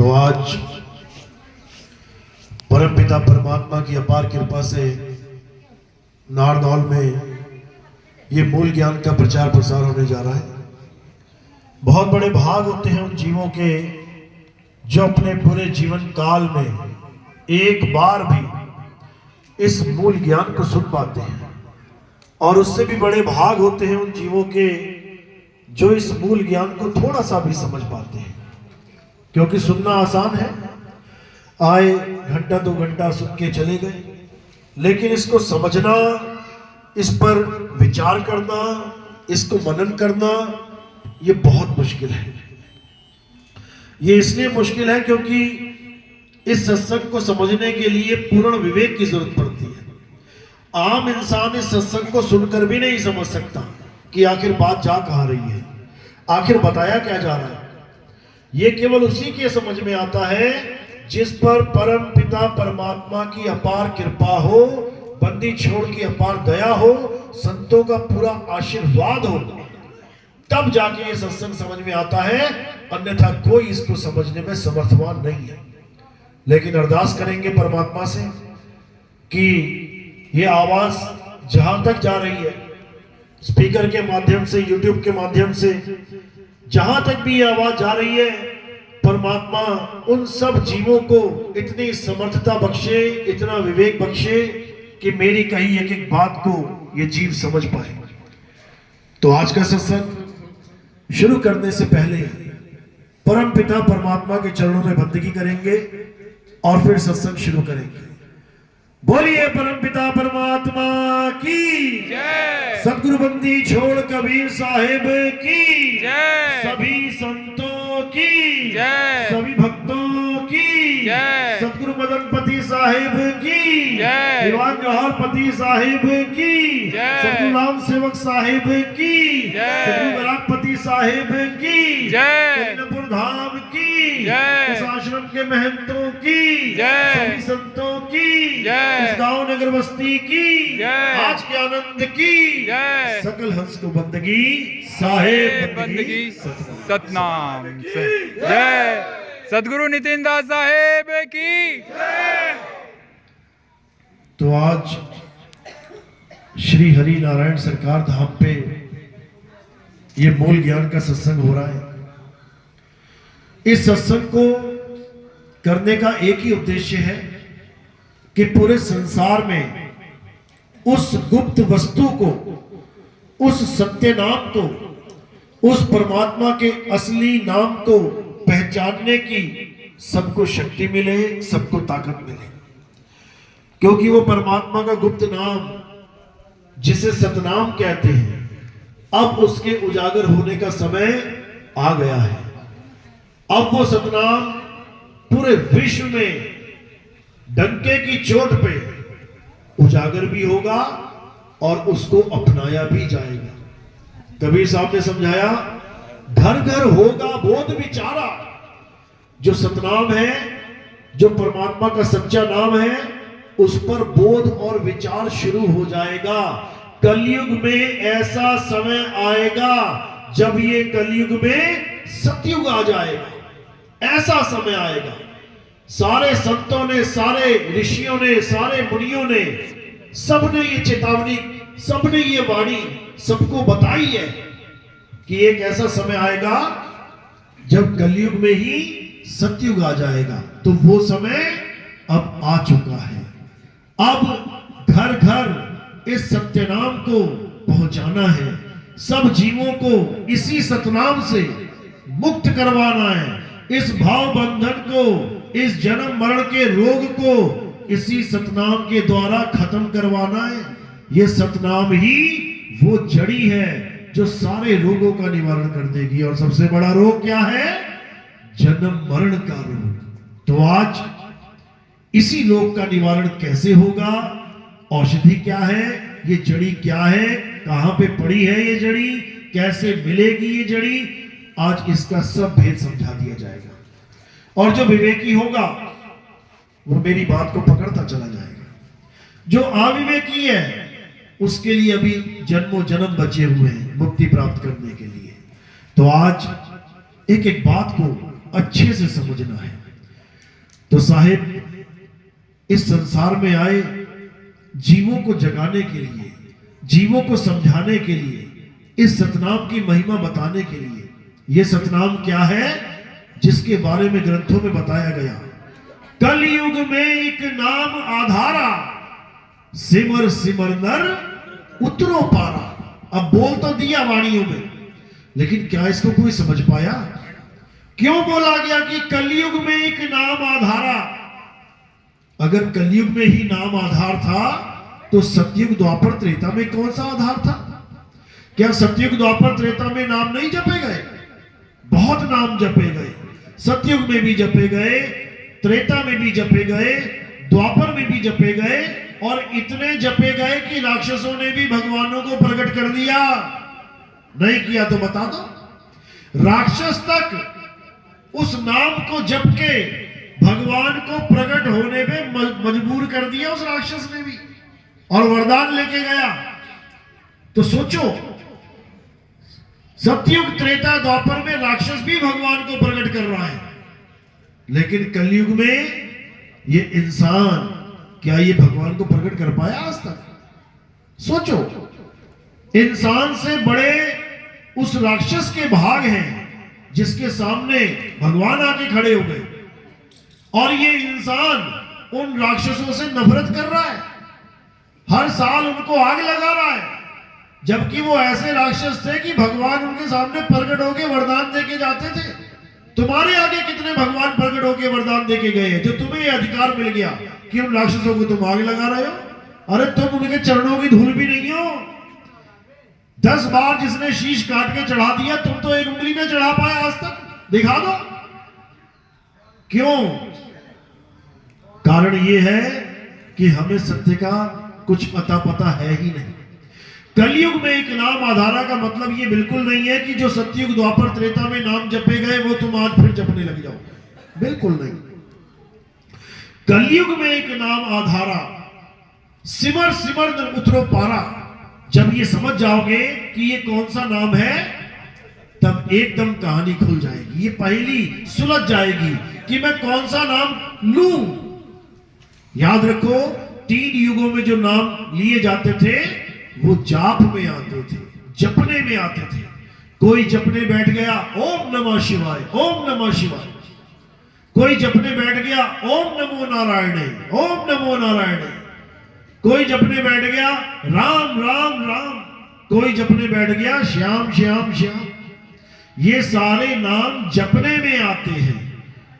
तो आज परमपिता परमात्मा की अपार कृपा से नारनौल में ये मूल ज्ञान का प्रचार प्रसार होने जा रहा है। बहुत बड़े भाग होते हैं उन जीवों के जो अपने पूरे जीवन काल में एक बार भी इस मूल ज्ञान को सुन पाते हैं, और उससे भी बड़े भाग होते हैं उन जीवों के जो इस मूल ज्ञान को थोड़ा सा भी समझ पाते हैं। क्योंकि सुनना आसान है, आए घंटा 2 घंटा सुन के चले गए, लेकिन इसको समझना, इस पर विचार करना, इसको मनन करना, ये बहुत मुश्किल है। ये इसलिए मुश्किल है क्योंकि इस सत्संग को समझने के लिए पूर्ण विवेक की जरूरत पड़ती है। आम इंसान इस सत्संग को सुनकर भी नहीं समझ सकता कि आखिर बात जा कहाँ रही है, आखिर बताया क्या जा रहा है। ये केवल उसी के समझ में आता है जिस पर परम पिता परमात्मा की अपार कृपा हो, बंदी छोड़ की अपार दया हो, संतों का पूरा आशीर्वाद हो, तब जाके ये सत्संग समझ में आता है। अन्यथा कोई इसको समझने में समर्थवान नहीं है। लेकिन अरदास करेंगे परमात्मा से कि ये आवाज जहां तक जा रही है, स्पीकर के माध्यम से, यूट्यूब के माध्यम से, जहां तक भी ये आवाज जा रही है, परमात्मा उन सब जीवों को इतनी समर्थता बख्शे, इतना विवेक बख्शे कि मेरी कही एक एक बात को ये जीव समझ पाए। तो आज का सत्संग शुरू करने से पहले परम पिता परमात्मा के चरणों में बंदगी करेंगे और फिर सत्संग शुरू करेंगे। बोलिए परम पिता परमात्मा की जय। सतगुरु बंदी छोड़ कबीर साहिब की जय। सभी संतों की जय। सभी भक्तों की जय। सतगुरु मदनपति साहिब की जय। दीवान जौहर पति साहिब की जय। सतगुरु राम सेवक साहिब की जय। सतगुरु बराकपति साहिब की जय। कलिनपुर धाम की जय। इस आश्रम के महंतों की जय। सभी संतों की जय। इस गांव नगर बस्ती की जय। आज के आनंद की जय। सकल हंस को बंदगी साहेब बंदगी सतनाम जय। सदगुरु नितिन दास साहेब की जय। तो आज श्री हरि नारायण सरकार धाम पे ये मूल ज्ञान का सत्संग हो रहा है। इस सत्संग को करने का एक ही उद्देश्य है कि पूरे संसार में उस गुप्त वस्तु को, उस सत्य नाम को, उस परमात्मा के असली नाम को पहचानने की सबको शक्ति मिले, सबको ताकत मिले। क्योंकि वो परमात्मा का गुप्त नाम, जिसे सतनाम कहते हैं, अब उसके उजागर होने का समय आ गया है। अब वो सतनाम पूरे विश्व में डंके की चोट पे उजागर भी होगा और उसको अपनाया भी जाएगा। कबीर साहब ने समझाया, घर घर होगा बोध विचारा। जो सतनाम है, जो परमात्मा का सच्चा नाम है, उस पर बोध और विचार शुरू हो जाएगा। कलयुग में ऐसा समय आएगा जब ये कलयुग में सतयुग आ जाएगा। ऐसा समय आएगा। सारे संतों ने, सारे ऋषियों ने, सारे मुनियों ने, सबने ये चेतावनी, सबने ये वाणी सबको बताई है कि एक ऐसा समय आएगा जब कलयुग में ही सतयुग आ जाएगा। तो वो समय अब आ चुका है। अब घर घर इस सत्यनाम को पहुंचाना है। सब जीवों को इसी सतनाम से मुक्त करवाना है। इस भाव बंधन को, इस जन्म मरण के रोग को इसी सतनाम के द्वारा खत्म करवाना है। यह सतनाम ही वो जड़ी है जो सारे रोगों का निवारण कर देगी। और सबसे बड़ा रोग क्या है? जन्म मरण का रोग। तो आज इसी रोग का निवारण कैसे होगा? औषधि क्या है? ये जड़ी क्या है? कहां पे पड़ी है ये जड़ी? कैसे मिलेगी ये जड़ी? आज इसका सब भेद समझा दिया जाएगा। और जो विवेकी होगा वो मेरी बात को पकड़ता चला जाएगा। जो अविवेकी है उसके लिए अभी जन्मों जन्म बचे हुए हैं मुक्ति प्राप्त करने के लिए। तो आज एक एक बात को अच्छे से समझना है। तो साहिब इस संसार में आए जीवों को जगाने के लिए, जीवों को समझाने के लिए, इस सतनाम की महिमा बताने के लिए। यह सतनाम क्या है जिसके बारे में ग्रंथों में बताया गया? कलयुग में एक नाम आधारा, सिमर सिमर नर उतरो पारा। अब बोल तो दिया वाणियों में, लेकिन क्या इसको कोई समझ पाया? क्यों बोला गया कि कलयुग में एक नाम आधारा? अगर कलयुग में ही नाम आधार था तो सतयुग द्वापर त्रेता में कौन सा आधार था? क्या सतयुग द्वापर त्रेता में नाम नहीं जपे गए? बहुत नाम जपे गए। सतयुग में भी जपे गए, त्रेता में भी जपे गए, द्वापर में भी जपे गए, और इतने जपे गए कि राक्षसों ने भी भगवानों को प्रकट कर दिया। नहीं किया तो बता दो। राक्षस तक उस नाम को जप के भगवान को प्रकट होने में मजबूर कर दिया उस राक्षस ने भी, और वरदान लेके गया। तो सोचो, सतयुग त्रेता द्वापर में राक्षस भी भगवान को प्रकट कर रहा है, लेकिन कलयुग में ये इंसान क्या ये भगवान को प्रकट कर पाया आज तक? सोचो, इंसान से बड़े उस राक्षस के भाग हैं जिसके सामने भगवान आके खड़े हो गए, और ये इंसान उन राक्षसों से नफरत कर रहा है, हर साल उनको आग लगा रहा है, जबकि वो ऐसे राक्षस थे कि भगवान उनके सामने प्रकट होके वरदान देके जाते थे। तुम्हारे आगे कितने भगवान प्रकट होके वरदान देके गए हैं जो तुम्हें यह अधिकार मिल गया कि उन राक्षसों को तुम आग लगा रहे हो? अरे तुम उनके चरणों की धूल भी नहीं हो। 10 बार जिसने शीश काट के चढ़ा दिया, तुम तो एक उंगली में चढ़ा पाए आज तक। दिखा दो। क्यों? कारण यह है कि हमें सत्य का कुछ पता है ही नहीं। कलयुग में एक नाम आधारा का मतलब ये बिल्कुल नहीं है कि जो सतयुग द्वापर त्रेता में नाम जपे गए वो तुम आज फिर जपने लग जाओ, बिल्कुल नहीं। कलयुग में एक नाम आधारा, सिमर सिमर नर उतरो पारा। जब ये समझ जाओगे कि ये कौन सा नाम है, तब एकदम कहानी खुल जाएगी। ये पहली सुलझ जाएगी कि मैं कौन सा नाम लूं। याद रखो, 3 युगों में जो नाम लिए जाते थे वो जाप में आते थे, जपने में आते थे। कोई जपने बैठ गया ओम नमः शिवाय, ओम नमः शिवाय। कोई जपने बैठ गया ओम नमो नारायणे, ओम नमो नारायणे। कोई जपने बैठ गया राम राम राम। कोई जपने बैठ गया श्याम श्याम श्याम। ये सारे नाम जपने में आते हैं,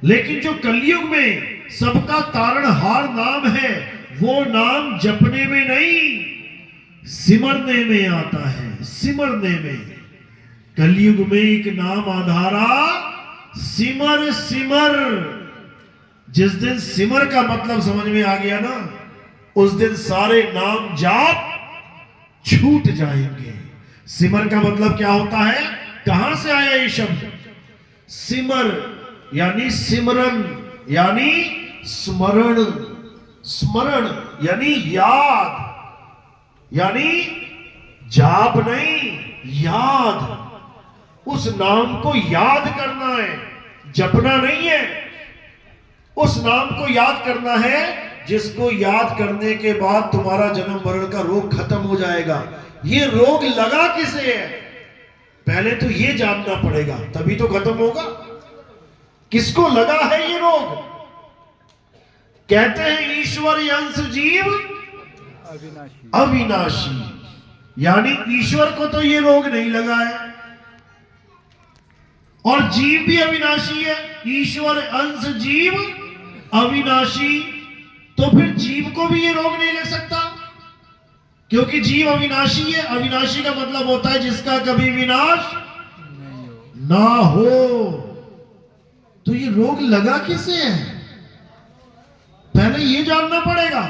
लेकिन जो कलयुग में सबका तारणहार नाम है वो नाम जपने में नहीं, सिमरने में आता है, सिमरने में। कलयुग में एक नाम आधारा, सिमर सिमर। जिस दिन सिमर का मतलब समझ में आ गया ना, उस दिन सारे नाम जाप छूट जाएंगे। सिमर का मतलब क्या होता है? कहां से आया ये शब्द? सिमर यानी सिमरन, यानी स्मरण। स्मरण यानी याद, यानी जाप नहीं, याद। उस नाम को याद करना है, जपना नहीं है। उस नाम को याद करना है जिसको याद करने के बाद तुम्हारा जन्म मरण का रोग खत्म हो जाएगा। ये रोग लगा किसे है, पहले तो ये जानना पड़ेगा, तभी तो खत्म होगा। किसको लगा है ये रोग? कहते हैं ईश्वर अंश जीव अविनाशी, यानी ईश्वर को तो ये रोग नहीं लगा है, और जीव भी अविनाशी है। ईश्वर अंश जीव अविनाशी, तो फिर जीव को भी ये रोग नहीं लग सकता, क्योंकि जीव अविनाशी है। अविनाशी का मतलब होता है जिसका कभी विनाश ना हो। तो ये रोग लगा किसे है, पहले ये जानना पड़ेगा,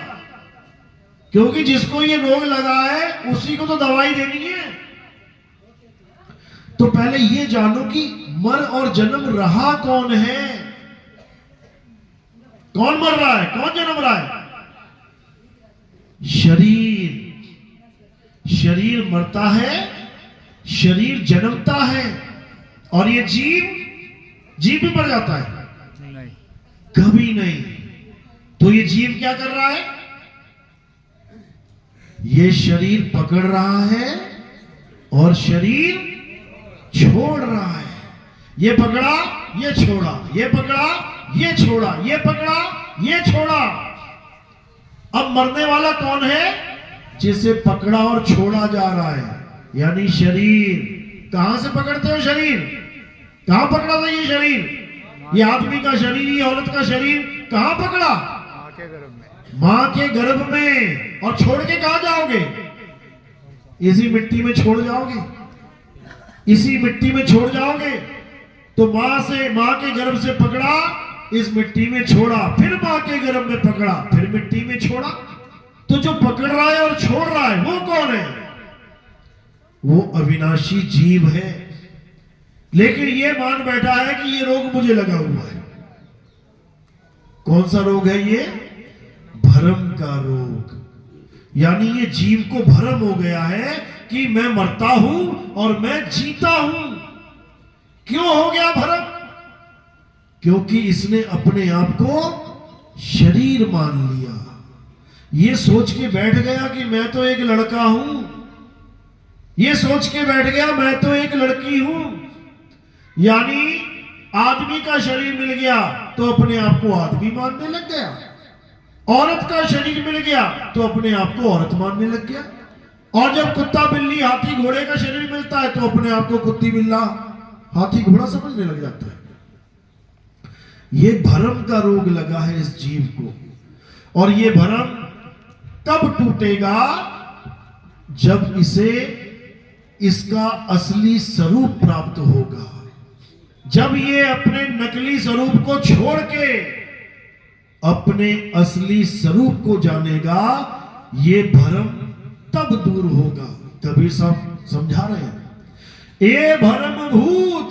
क्योंकि जिसको ये रोग लगा है उसी को तो दवाई देनी है। तो पहले ये जानो कि मर और जन्म रहा कौन है, कौन मर रहा है, कौन जन्म रहा है? शरीर। शरीर मरता है, शरीर जन्मता है, और ये जीव भी मर जाता है। कभी नहीं। तो ये जीव क्या कर रहा है? ये शरीर पकड़ रहा है और शरीर छोड़ रहा है। ये पकड़ा, ये छोड़ा, ये पकड़ा, ये छोड़ा, ये पकड़ा, ये छोड़ा। अब मरने वाला कौन है? जिसे पकड़ा और छोड़ा जा रहा है, यानी शरीर। कहां से पकड़ते हो शरीर? कहां पकड़ा था ये शरीर? ये आदमी का शरीर, ये औरत का शरीर कहां पकड़ा? माँ के गर्भ में। मां के गर्भ में। और छोड़ के कहां जाओगे? इसी मिट्टी में छोड़ जाओगे, इसी मिट्टी में छोड़ जाओगे। तो मां के गर्भ से पकड़ा, इस मिट्टी में छोड़ा, फिर मां के गर्भ में पकड़ा, फिर मिट्टी में छोड़ा। तो जो पकड़ रहा है और छोड़ रहा है वो कौन है? वो अविनाशी जीव है। लेकिन ये मान बैठा है कि ये रोग मुझे लगा हुआ है। कौन सा रोग है ये? भ्रम का रोग। यानी ये जीव को भ्रम हो गया है कि मैं मरता हूं और मैं जीता हूं। क्यों हो गया भ्रम? क्योंकि इसने अपने आप को शरीर मान लिया। ये सोच के बैठ गया कि मैं तो एक लड़का हूं, ये सोच के बैठ गया मैं तो एक लड़की हूं। यानी आदमी का शरीर मिल गया तो अपने आप को आदमी मानने लग गया, औरत का शरीर मिल गया तो अपने आप को औरत मानने लग गया। और जब कुत्ता बिल्ली हाथी घोड़े का शरीर मिलता है तो अपने आप को कुत्ती बिल्ला हाथी घोड़ा समझने लग जाता है। ये भ्रम का रोग लगा है इस जीव को। और ये भ्रम तब टूटेगा जब इसे इसका असली स्वरूप प्राप्त होगा। जब ये अपने नकली स्वरूप को छोड़ के अपने असली स्वरूप को जानेगा, ये भ्रम तब दूर होगा। कबीर साहब समझा रहे हैं, ए भ्रम भूत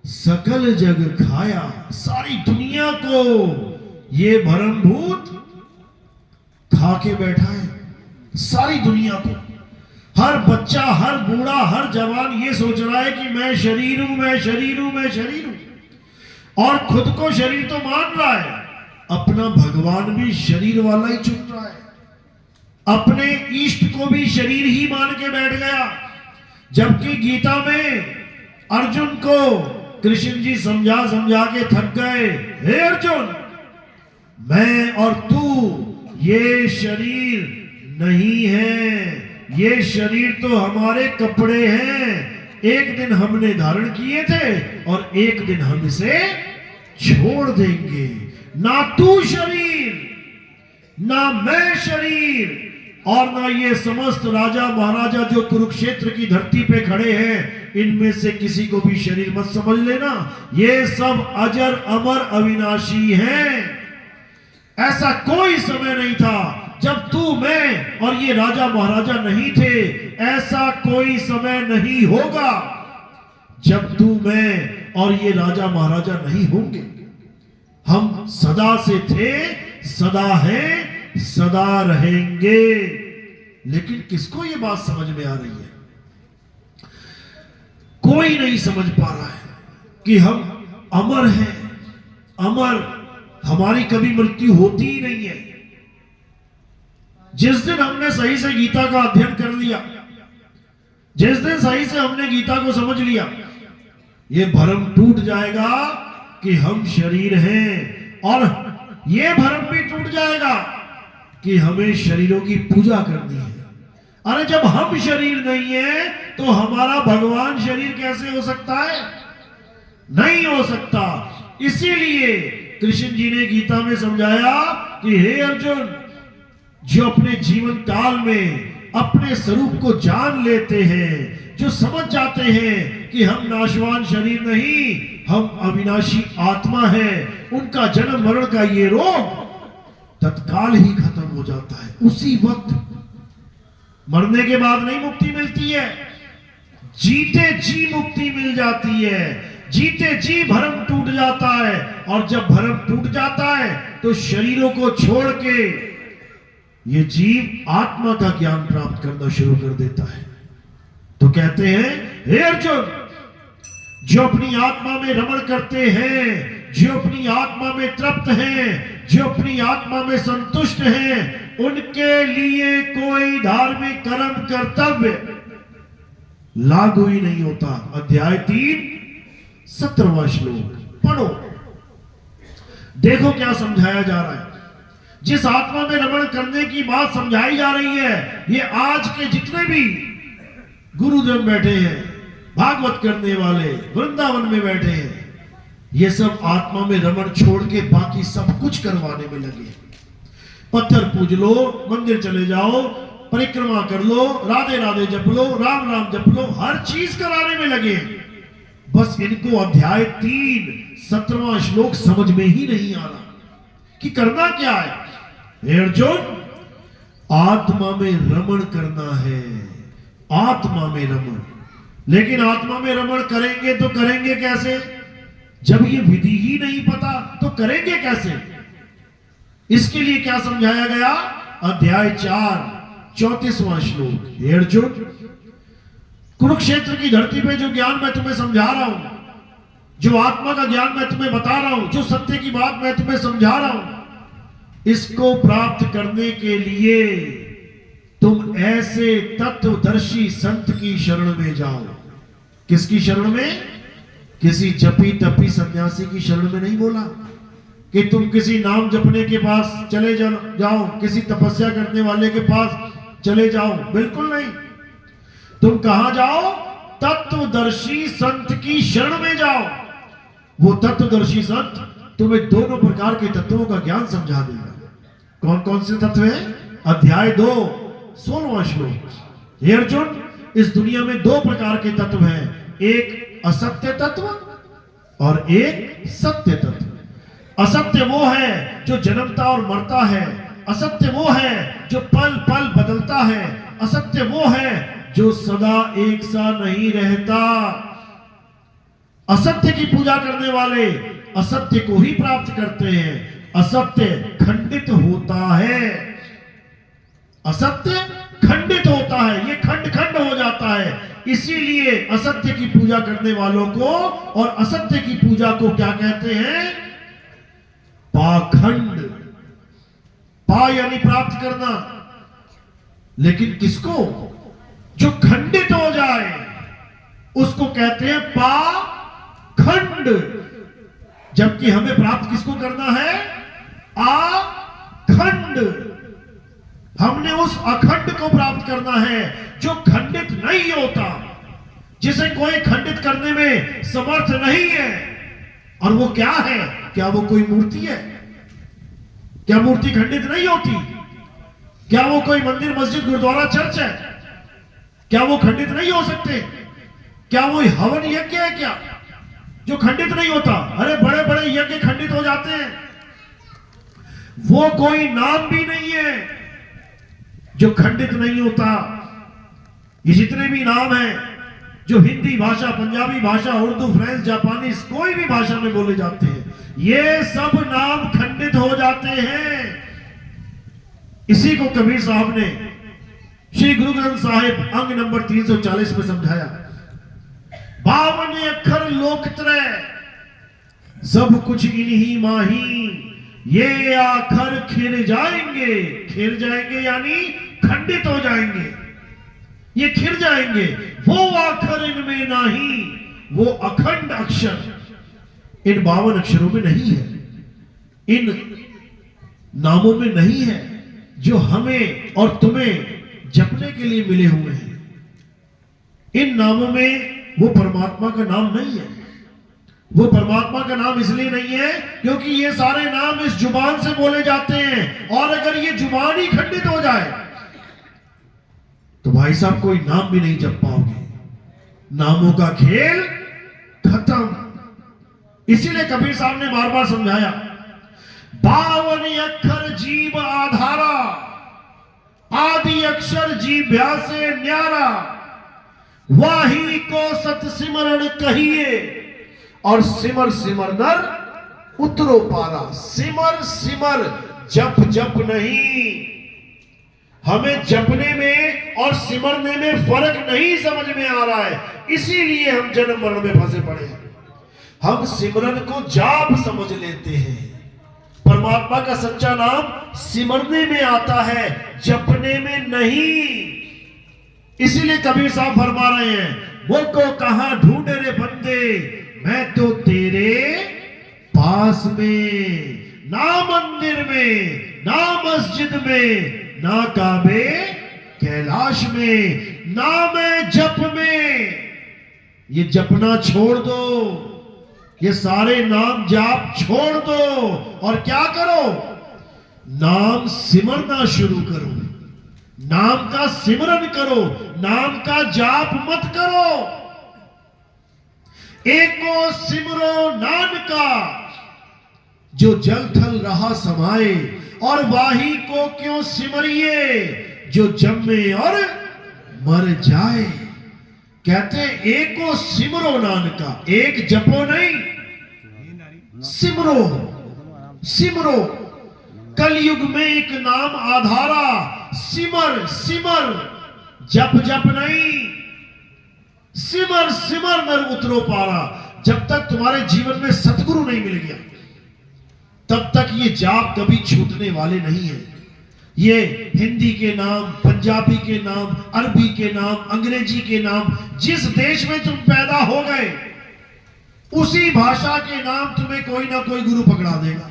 सकल जग खाया। सारी दुनिया को ये भ्रम भूत खा के बैठा है, सारी दुनिया को। हर बच्चा, हर बूढ़ा, हर जवान ये सोच रहा है कि मैं शरीर हूं, मैं शरीर हूं, मैं शरीर हूं। और खुद को शरीर तो मान रहा है, अपना भगवान भी शरीर वाला ही चुन रहा है। अपने इष्ट को भी शरीर ही मान के बैठ गया। जबकि गीता में अर्जुन को कृष्ण जी समझा समझा के थक गए। हे अर्जुन, मैं और तू ये शरीर नहीं है, ये शरीर तो हमारे कपड़े हैं। एक दिन हमने धारण किए थे और एक दिन हम इसे छोड़ देंगे। ना तू शरीर, ना मैं शरीर, और ना ये समस्त राजा महाराजा जो कुरुक्षेत्र की धरती पे खड़े हैं, इनमें से किसी को भी शरीर मत समझ लेना। ये सब अजर अमर अविनाशी हैं। ऐसा कोई समय नहीं था जब तू, मैं और ये राजा महाराजा नहीं थे। ऐसा कोई समय नहीं होगा जब तू, मैं और ये राजा महाराजा नहीं होंगे। हम सदा से थे, सदा हैं, सदा रहेंगे। लेकिन किसको ये बात समझ में आ रही है? कोई नहीं समझ पा रहा है कि हम अमर हैं। अमर, हमारी कभी मृत्यु होती ही नहीं है। जिस दिन हमने सही से गीता का अध्ययन कर लिया, जिस दिन सही से हमने गीता को समझ लिया, ये भ्रम टूट जाएगा कि हम शरीर हैं। और ये भ्रम भी टूट जाएगा कि हमें शरीरों की पूजा करनी है। अरे जब हम शरीर नहीं है तो हमारा भगवान शरीर कैसे हो सकता है? नहीं हो सकता। इसीलिए कृष्ण जी ने गीता में समझाया कि हे अर्जुन, जो अपने जीवन काल में अपने स्वरूप को जान लेते हैं, जो समझ जाते हैं कि हम नाशवान शरीर नहीं, हम अविनाशी आत्मा हैं, उनका जन्म मरण का ये रोग तत्काल ही खत्म हो जाता है। उसी वक्त, मरने के बाद नहीं मुक्ति मिलती है, जीते जी मुक्ति मिल जाती है। जीते जी भ्रम टूट जाता है। और जब भ्रम टूट जाता है तो शरीरों को छोड़ के ये जीव आत्मा का ज्ञान प्राप्त करना शुरू कर देता है। तो कहते हैं, हे अर्जुन, जो अपनी आत्मा में रमण करते हैं, जो अपनी आत्मा में तृप्त हैं, जो अपनी आत्मा में संतुष्ट हैं, उनके लिए कोई धार्मिक कर्म कर्तव्य लागू ही नहीं होता। अध्याय 3 17वां श्लोक पढ़ो, देखो क्या समझाया जा रहा है। जिस आत्मा में रमण करने की बात समझाई जा रही है, ये आज के जितने भी गुरुजन बैठे हैं, भागवत करने वाले वृंदावन में बैठे हैं, ये सब आत्मा में रमण छोड़ के बाकी सब कुछ करवाने में लगे। पत्थर पूज लो, मंदिर चले जाओ, परिक्रमा कर लो, राधे राधे जप लो, राम राम जप लो, हर चीज कराने में लगे। बस इनको अध्याय 3 17वां श्लोक समझ में ही नहीं आ रहा कि करना क्या है। हे अर्जुन, आत्मा में रमण करना है, आत्मा में रमण। लेकिन आत्मा में रमण करेंगे तो करेंगे कैसे? जब ये विधि ही नहीं पता तो करेंगे कैसे? इसके लिए क्या समझाया गया? अध्याय 4 34वां श्लोक। हे अर्जुन, कुरुक्षेत्र की धरती पे जो ज्ञान मैं तुम्हें समझा रहा हूं, जो आत्मा का ज्ञान मैं तुम्हें बता रहा हूं, जो सत्य की बात मैं तुम्हें समझा रहा हूं, इसको प्राप्त करने के लिए तुम ऐसे तत्वदर्शी संत की शरण में जाओ। किसकी शरण में? किसी जपी तपी सन्यासी की शरण में नहीं बोला कि तुम किसी नाम जपने के पास चले जाओ, किसी तपस्या करने वाले के पास चले जाओ, बिल्कुल नहीं। तुम कहां जाओ? तत्वदर्शी संत की शरण में जाओ। वो तत्वदर्शी संत तुम्हें दोनों प्रकार के तत्वों का ज्ञान समझा देगा। कौन कौन से तत्व हैं? अध्याय 2 16वां श्लोक। हे अर्जुन, इस दुनिया में 2 प्रकार के तत्व हैं, एक असत्य तत्व और एक सत्य तत्व। असत्य वो है जो जन्मता और मरता है, असत्य वो है जो पल पल बदलता है, असत्य वो है जो सदा एक सा नहीं रहता। असत्य की पूजा करने वाले असत्य को ही प्राप्त करते हैं। असत्य खंडित होता है, असत्य खंडित होता है, ये खंड खंड हो जाता है। इसीलिए असत्य की पूजा करने वालों को और असत्य की पूजा को क्या कहते हैं? पाखंड। पा यानी प्राप्त करना, लेकिन किसको? जो खंडित हो जाए उसको कहते हैं पाखंड। जबकि हमें प्राप्त किसको करना है? अखंड। हमने उस अखंड को प्राप्त करना है जो खंडित नहीं होता, जिसे कोई खंडित करने में समर्थ नहीं है। और वो क्या है? क्या वो कोई मूर्ति है? क्या मूर्ति खंडित नहीं होती? क्या वो कोई मंदिर मस्जिद गुरुद्वारा चर्च है? क्या वो खंडित नहीं हो सकते? क्या वो हवन यज्ञ है क्या जो खंडित नहीं होता? अरे बड़े बड़े यज्ञ खंडित हो जाते हैं। वो कोई नाम भी नहीं है जो खंडित नहीं होता। ये जितने भी नाम हैं जो हिंदी भाषा, पंजाबी भाषा, उर्दू, फ्रेंच, जापानी, कोई भी भाषा में बोले जाते हैं, ये सब नाम खंडित हो जाते हैं। इसी को कबीर साहब ने श्री गुरु ग्रंथ साहिब अंग नंबर 340 में समझाया। 52 अक्षर लोकत्रय, सब कुछ इन्हीं माही, ये आखर खिर जाएंगे। खिर जाएंगे यानी खंडित हो जाएंगे, ये खिर जाएंगे। वो आखर इनमें नहीं, वो अखंड अक्षर इन 52 अक्षरों में नहीं है, इन नामों में नहीं है जो हमें और तुम्हें जपने के लिए मिले हुए हैं। इन नामों में वो परमात्मा का नाम नहीं है। वो परमात्मा का नाम इसलिए नहीं है क्योंकि ये सारे नाम इस जुबान से बोले जाते हैं, और अगर ये जुबान ही खंडित हो जाए तो भाई साहब कोई नाम भी नहीं जप पाओगे। नामों का खेल खत्म। इसीलिए कबीर साहब ने बार बार समझाया, 52 अक्षर जीव आधारा, आदि अक्षर जीभ्या से न्यारा, वाही को सत सिमरण कहिए, और सिमर सिमर नर उतरो पारा। सिमर सिमर, जप जप नहीं। हमें जपने में और सिमरने में फर्क नहीं समझ में आ रहा है, इसीलिए हम जन्म मरण में फंसे पड़े हैं। हम सिमरन को जाप समझ लेते हैं। परमात्मा का सच्चा नाम सिमरने में आता है, जपने में नहीं। इसीलिए कबीर साहब फरमा रहे हैं, मुझको कहां ढूंढे रे बंदे, मैं तो तेरे पास में। ना मंदिर में, ना मस्जिद में, ना काबे कैलाश में, ना मैं जप में। ये जपना छोड़ दो, ये सारे नाम जाप छोड़ दो और क्या करो, नाम सिमरना शुरू करो। नाम का सिमरन करो, नाम का जाप मत करो। एको सिमरो नानका, जो जल थल रहा समाए, और वाही को क्यों सिमरिए, जो जम्मे और मर जाए। कहते एको सिमरो नानका, एक जपो नहीं, सिमरो सिमरो। कलयुग में एक नाम आधारा, सिमर सिमर, जप जप नहीं। सिमर सिमर नर उतरो पारा। जब तक तुम्हारे जीवन में सतगुरु नहीं मिल गया, तब तक ये जाप कभी छूटने वाले नहीं है। ये हिंदी के नाम, पंजाबी के नाम, अरबी के नाम, अंग्रेजी के नाम, जिस देश में तुम पैदा हो गए उसी भाषा के नाम तुम्हें कोई ना कोई गुरु पकड़ा देगा।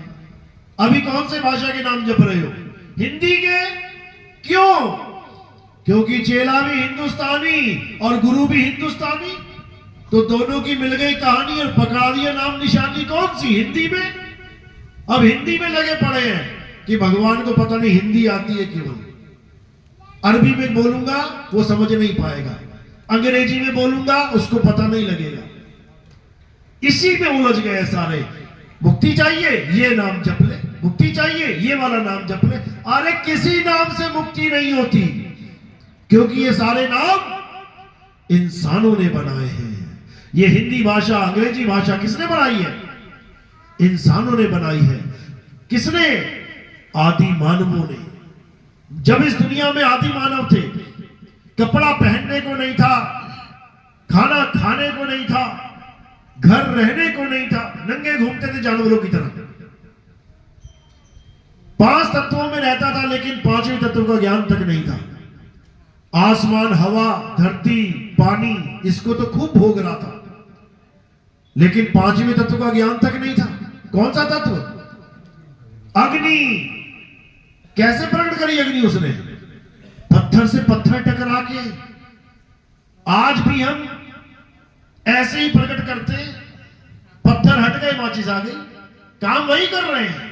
अभी कौन से भाषा के नाम जप रहे हो? हिंदी के। क्यों? क्योंकि चेला भी हिंदुस्तानी और गुरु भी हिंदुस्तानी, तो दोनों की मिल गई कहानी और पकड़ा दिया नाम निशानी। कौन सी? हिंदी में। अब हिंदी में लगे पड़े हैं कि भगवान को पता नहीं हिंदी आती है केवल। अरबी में बोलूंगा वो समझ नहीं पाएगा, अंग्रेजी में बोलूंगा उसको पता नहीं लगेगा। इसी में उलझ गए सारे। मुक्ति चाहिए, ये नाम जप ले। मुक्ति चाहिए, ये वाला नाम जप ले। अरे किसी नाम से मुक्ति नहीं होती, क्योंकि ये सारे नाम इंसानों ने बनाए हैं। ये हिंदी भाषा, अंग्रेजी भाषा किसने बनाई है? इंसानों ने बनाई है। किसने? आदि मानवों ने। जब इस दुनिया में आदि मानव थे, कपड़ा पहनने को नहीं था, खाना खाने को नहीं था, घर रहने को नहीं था, नंगे घूमते थे जानवरों की तरह। 5 तत्वों में रहता था, लेकिन 5वें तत्व का ज्ञान तक नहीं था। आसमान, हवा, धरती, पानी, इसको तो खूब भोग रहा था, लेकिन 5वें तत्व का ज्ञान तक नहीं था। कौन सा तत्व? अग्नि। कैसे प्रकट करी अग्नि उसने? पत्थर से पत्थर टकरा के। आज भी हम ऐसे ही प्रकट करते हैं। पत्थर हट गए, माचिस आ गई, काम वही कर रहे हैं।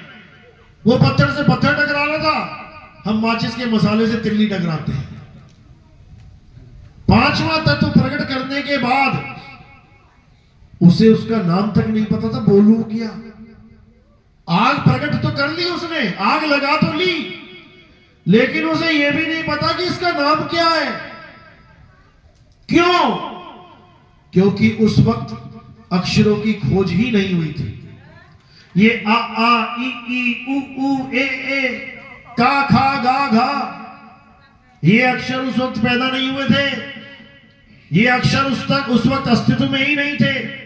वो पत्थर से पत्थर टकरा रहा था, हम माचिस के मसाले से तिल्ली टकराते हैं। 5वां तत्व प्रकट करने के बाद उसे उसका नाम तक नहीं पता था, बोलूं क्या? आग प्रकट तो कर ली उसने, आग लगा तो ली, लेकिन उसे यह भी नहीं पता कि इसका नाम क्या है। क्यों? क्योंकि उस वक्त अक्षरों की खोज ही नहीं हुई थी। ये आ ई उ ऊ ए का खा गा घा, ये अक्षर उस वक्त पैदा नहीं हुए थे। ये अक्षर उस वक्त अस्तित्व में ही नहीं थे।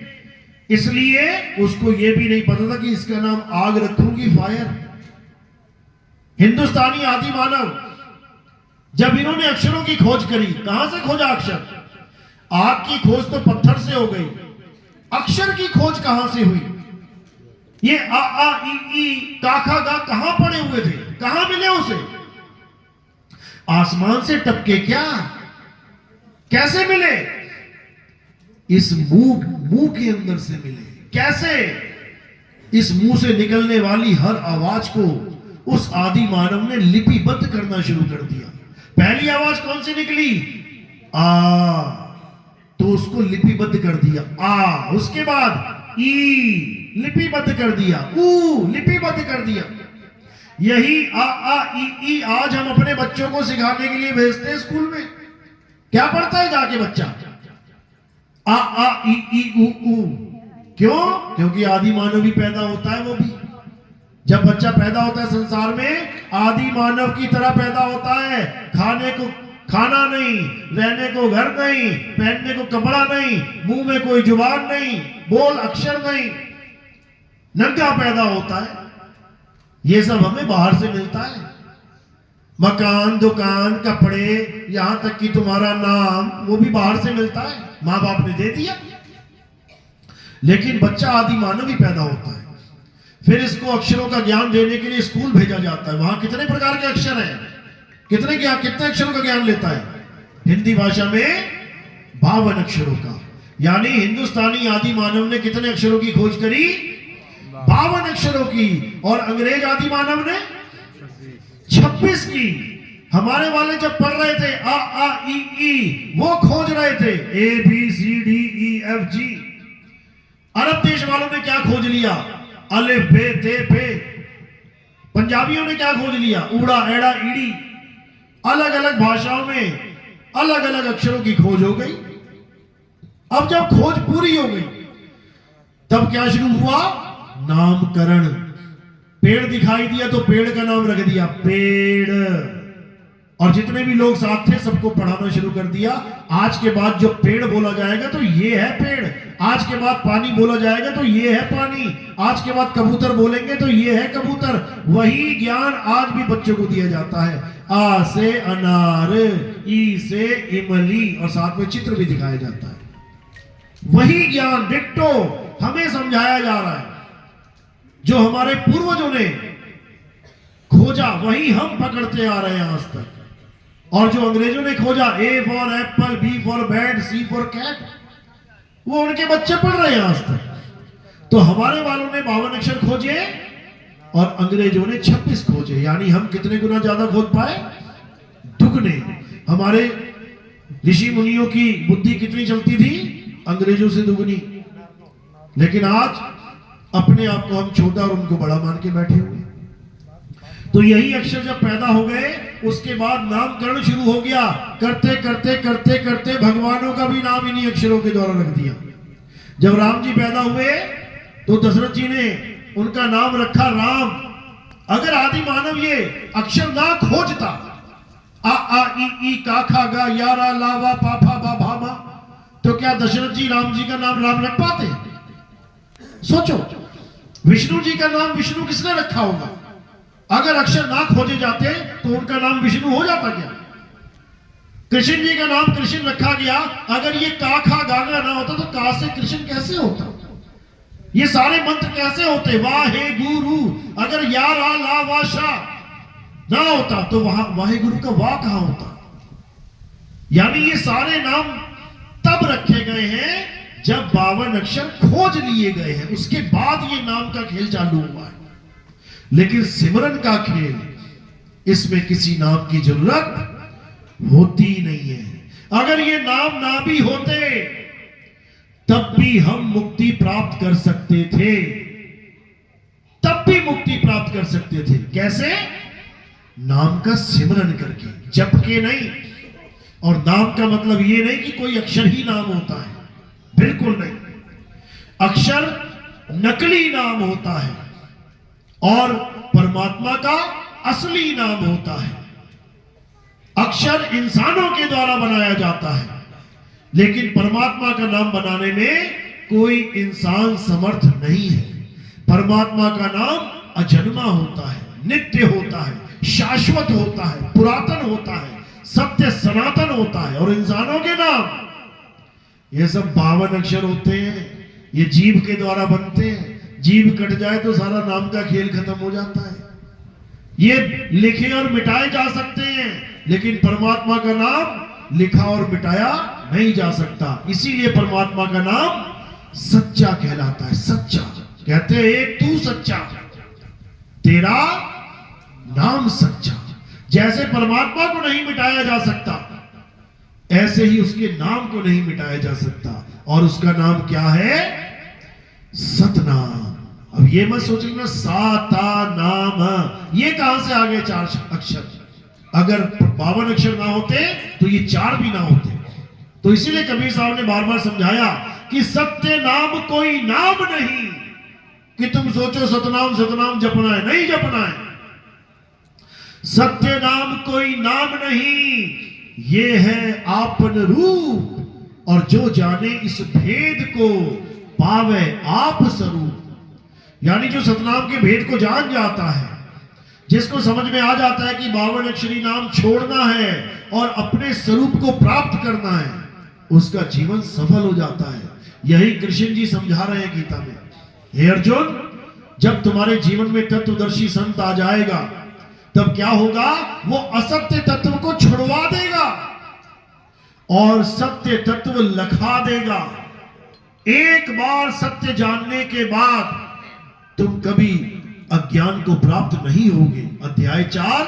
इसलिए उसको यह भी नहीं पता था कि इसका नाम आग रखूंगी, फायर। हिंदुस्तानी आदि मानव, जब इन्होंने अक्षरों की खोज करी, कहां से खोजा अक्षर? आग की खोज तो पत्थर से हो गई, अक्षर की खोज कहां से हुई? ये आ ई काखा गा कहां पड़े हुए थे, कहां मिले उसे? आसमान से टपके क्या? कैसे मिले? इस मुंह के अंदर से मिले। कैसे? इस मुंह से निकलने वाली हर आवाज को उस आदि मानव ने लिपिबद्ध करना शुरू कर दिया। पहली आवाज कौन सी निकली? आ, तो उसको लिपिबद्ध कर दिया, आ। उसके बाद ई लिपिबद्ध कर दिया, ऊ लिपिबद्ध कर दिया। यही आ ई आज हम अपने बच्चों को सिखाने के लिए भेजते हैं स्कूल में। क्या पढ़ता है जाके बच्चा? आ ई ऊ। क्यों? क्योंकि आदि मानव ही पैदा होता है। वो भी जब बच्चा पैदा होता है संसार में, आदि मानव की तरह पैदा होता है। खाने को खाना नहीं, रहने को घर नहीं, पहनने को कपड़ा नहीं, मुंह में कोई जुबान नहीं, बोल अक्षर नहीं, नंगा पैदा होता है। ये सब हमें बाहर से मिलता है। मकान, दुकान, कपड़े, यहां तक कि तुम्हारा नाम, वो भी बाहर से मिलता है, मां बाप ने दे दिया। लेकिन बच्चा आदि मानव ही पैदा होता है, फिर इसको अक्षरों का ज्ञान देने के लिए स्कूल भेजा जाता है। वहां कितने प्रकार के अक्षर हैं, कितने अक्षरों का ज्ञान लेता है? हिंदी भाषा में 52 अक्षरों का। यानी हिंदुस्तानी आदि मानव ने कितने अक्षरों की खोज करी? 52 अक्षरों की। और अंग्रेज आदि मानव ने 26 की। हमारे वाले जब पढ़ रहे थे आ ई, वो खोज रहे थे ABCDEFG। अरब देश वालों ने क्या खोज लिया? अलिफ बे ते पे। पंजाबियों ने क्या खोज लिया? ऊड़ा एड़ा ईड़ी। अलग अलग भाषाओं में अलग अलग अक्षरों की खोज हो गई। अब जब खोज पूरी हो गई, तब क्या शुरू हुआ? नामकरण। पेड़ दिखाई दिया तो पेड़ का नाम रख दिया पेड़, और जितने भी लोग साथ थे सबको पढ़ाना शुरू कर दिया। आज के बाद जब पेड़ बोला जाएगा तो ये है पेड़, आज के बाद पानी बोला जाएगा तो ये है पानी, आज के बाद कबूतर बोलेंगे तो ये है कबूतर। वही ज्ञान आज भी बच्चों को दिया जाता है। आ से अनार, ई से इमली, और साथ में चित्र भी दिखाया जाता है। वही ज्ञान डिट्टो हमें समझाया जा रहा है। जो हमारे पूर्वजों ने खोजा वही हम पकड़ते आ रहे हैं आज तक। और जो अंग्रेजों ने खोजा A for apple, B for bat, C for cat, वो उनके बच्चे पढ़ रहे हैं आज तक। तो हमारे वालों ने 52 अक्षर खोजे और अंग्रेजों ने 26 खोजे। यानी हम कितने गुना ज्यादा खोज पाए? दुगने। हमारे ऋषि मुनियों की बुद्धि कितनी चलती थी? अंग्रेजों से दुगनी। लेकिन आज अपने आप को हम छोटा और उनको बड़ा मान के बैठे हुए। तो यही अक्षर जब पैदा हो गए, उसके बाद नामकरण शुरू हो गया। करते करते करते करते भगवानों का भी नाम इन्हीं अक्षरों के द्वारा रख दिया। जब राम जी पैदा हुए तो दशरथ जी ने उनका नाम रखा राम। अगर आदि मानव ये अक्षर ना खोजता, आ ई का खा गा यारा लावा पाफा बा भामा, तो क्या दशरथ जी राम जी का नाम राम रख पाते? सोचो, विष्णु जी का नाम विष्णु किसने रखा होगा? अगर अक्षर ना खोजे जाते तो उनका नाम विष्णु हो जाता क्या? कृष्ण जी का नाम कृष्ण रखा गया, अगर ये का खा गागा ना होता तो का से कृष्ण कैसे होता? ये सारे मंत्र कैसे होते? वाहे गुरु, अगर या रा ला वा शा ना होता तो वहां वाहे गुरु का वाह कहां होता? यानी ये सारे नाम तब रखे गए हैं जब 52 अक्षर खोज लिए गए हैं, उसके बाद ये नाम का खेल चालू हुआ है। लेकिन सिमरन का खेल, इसमें किसी नाम की जरूरत होती नहीं है। अगर ये नाम ना भी होते तब भी हम मुक्ति प्राप्त कर सकते थे, तब भी मुक्ति प्राप्त कर सकते थे। कैसे? नाम का सिमरन करके, जप के नहीं। और नाम का मतलब ये नहीं कि कोई अक्षर ही नाम होता है, बिल्कुल नहीं। अक्षर नकली नाम होता है और परमात्मा का असली नाम होता है। अक्षर इंसानों के द्वारा बनाया जाता है, लेकिन परमात्मा का नाम बनाने में कोई इंसान समर्थ नहीं है। परमात्मा का नाम अजन्मा होता है, नित्य होता है, शाश्वत होता है, पुरातन होता है, सत्य सनातन होता है। और इंसानों के नाम ये सब 52 अक्षर होते हैं, ये जीभ के द्वारा बनते हैं। जीभ कट जाए तो सारा नाम का खेल खत्म हो जाता है। ये लिखे और मिटाए जा सकते हैं, लेकिन परमात्मा का नाम लिखा और मिटाया नहीं जा सकता। इसीलिए परमात्मा का नाम सच्चा कहलाता है। सच्चा कहते हैं एक तू सच्चा, तेरा नाम सच्चा। जैसे परमात्मा को नहीं मिटाया जा सकता, ऐसे ही उसके नाम को नहीं मिटाया जा सकता। और उसका नाम क्या है? सतनाम। अब ये मत सोचना साता नाम, ये कहां से आ गए 4 अक्षर? अगर 52 अक्षर ना होते तो ये 4 भी ना होते। तो इसीलिए कबीर साहब ने बार बार समझाया कि सत्य नाम कोई नाम नहीं कि तुम सोचो सतनाम सतनाम जपना है, नहीं जपना है। सत्य नाम कोई नाम नहीं, ये है आपन रूप, और जो जाने इस भेद को पावे आप स्वरूप। यानी जो सतनाम के भेद को जान जाता है, जिसको समझ में आ जाता है कि 52 अक्षरी नाम छोड़ना है और अपने स्वरूप को प्राप्त करना है, उसका जीवन सफल हो जाता है। यही कृष्ण जी समझा रहे हैं गीता में। हे अर्जुन, जब तुम्हारे जीवन में तत्वदर्शी संत आ जाएगा, तब क्या होगा? वो असत्य तत्व को छुड़वा देगा और सत्य तत्व लखा देगा। एक बार सत्य जानने के बाद तुम कभी अज्ञान को प्राप्त नहीं होगे। अध्याय 4,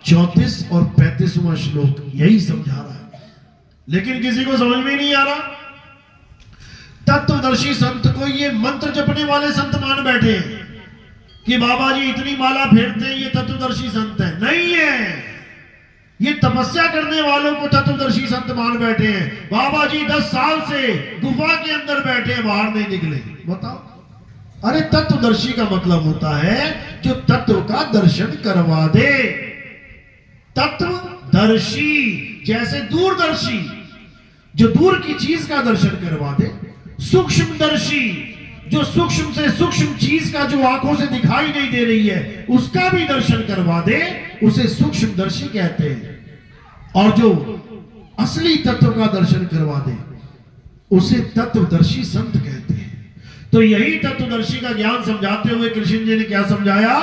34 और 35वां श्लोक यही समझा रहा है, लेकिन किसी को समझ में नहीं आ रहा। तत्वदर्शी संत को ये मंत्र जपने वाले संत मान बैठे हैं कि बाबा जी इतनी माला फेरते हैं, ये तत्वदर्शी संत है। नहीं है, ये तपस्या करने वालों को तत्वदर्शी संत मान बैठे हैं। बाबा जी 10 साल से गुफा के अंदर बैठे हैं, बाहर नहीं निकले। बताओ, अरे तत्वदर्शी का मतलब होता है जो तत्व का दर्शन करवा दे। तत्वदर्शी जैसे दूरदर्शी, जो दूर की चीज का दर्शन करवा दे। सूक्ष्मदर्शी, जो सूक्ष्म से सूक्ष्म चीज का जो आंखों से दिखाई नहीं दे रही है उसका भी दर्शन करवा दे, उसे सूक्ष्मदर्शी कहते हैं। और जो असली तत्व का दर्शन करवा दे, उसे तत्वदर्शी संत कहते हैं। तो यही तत्वदर्शी का ज्ञान समझाते हुए कृष्ण जी ने क्या समझाया?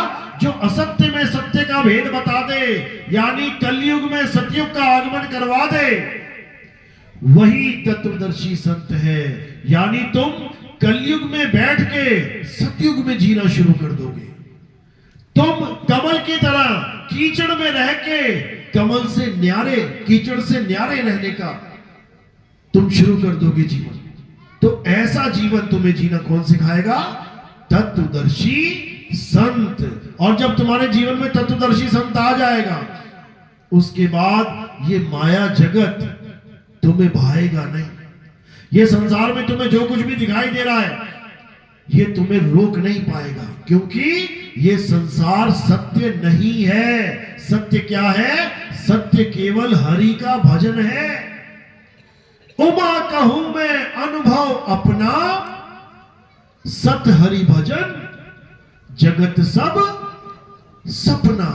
जो असत्य में सत्य का भेद बता दे, यानी कलयुग में सतयुग का आगमन करवा दे, वही तत्वदर्शी संत है। यानी तुम कलयुग में बैठ के सतयुग में जीना शुरू कर दोगे। तुम कमल की तरह कीचड़ में रह के कमल से न्यारे, कीचड़ से न्यारे रहने का तुम शुरू कर दोगे जीवन। तो ऐसा जीवन तुम्हें जीना कौन सिखाएगा? तत्वदर्शी संत। और जब तुम्हारे जीवन में तत्वदर्शी संत आ जाएगा, उसके बाद ये माया जगत तुम्हें भाएगा नहीं। ये संसार में तुम्हें जो कुछ भी दिखाई दे रहा है, ये तुम्हें रोक नहीं पाएगा, क्योंकि ये संसार सत्य नहीं है। सत्य क्या है? सत्य केवल हरि का भजन है। उमा कहूं मैं अनुभव अपना, सत हरि भजन जगत सब सपना।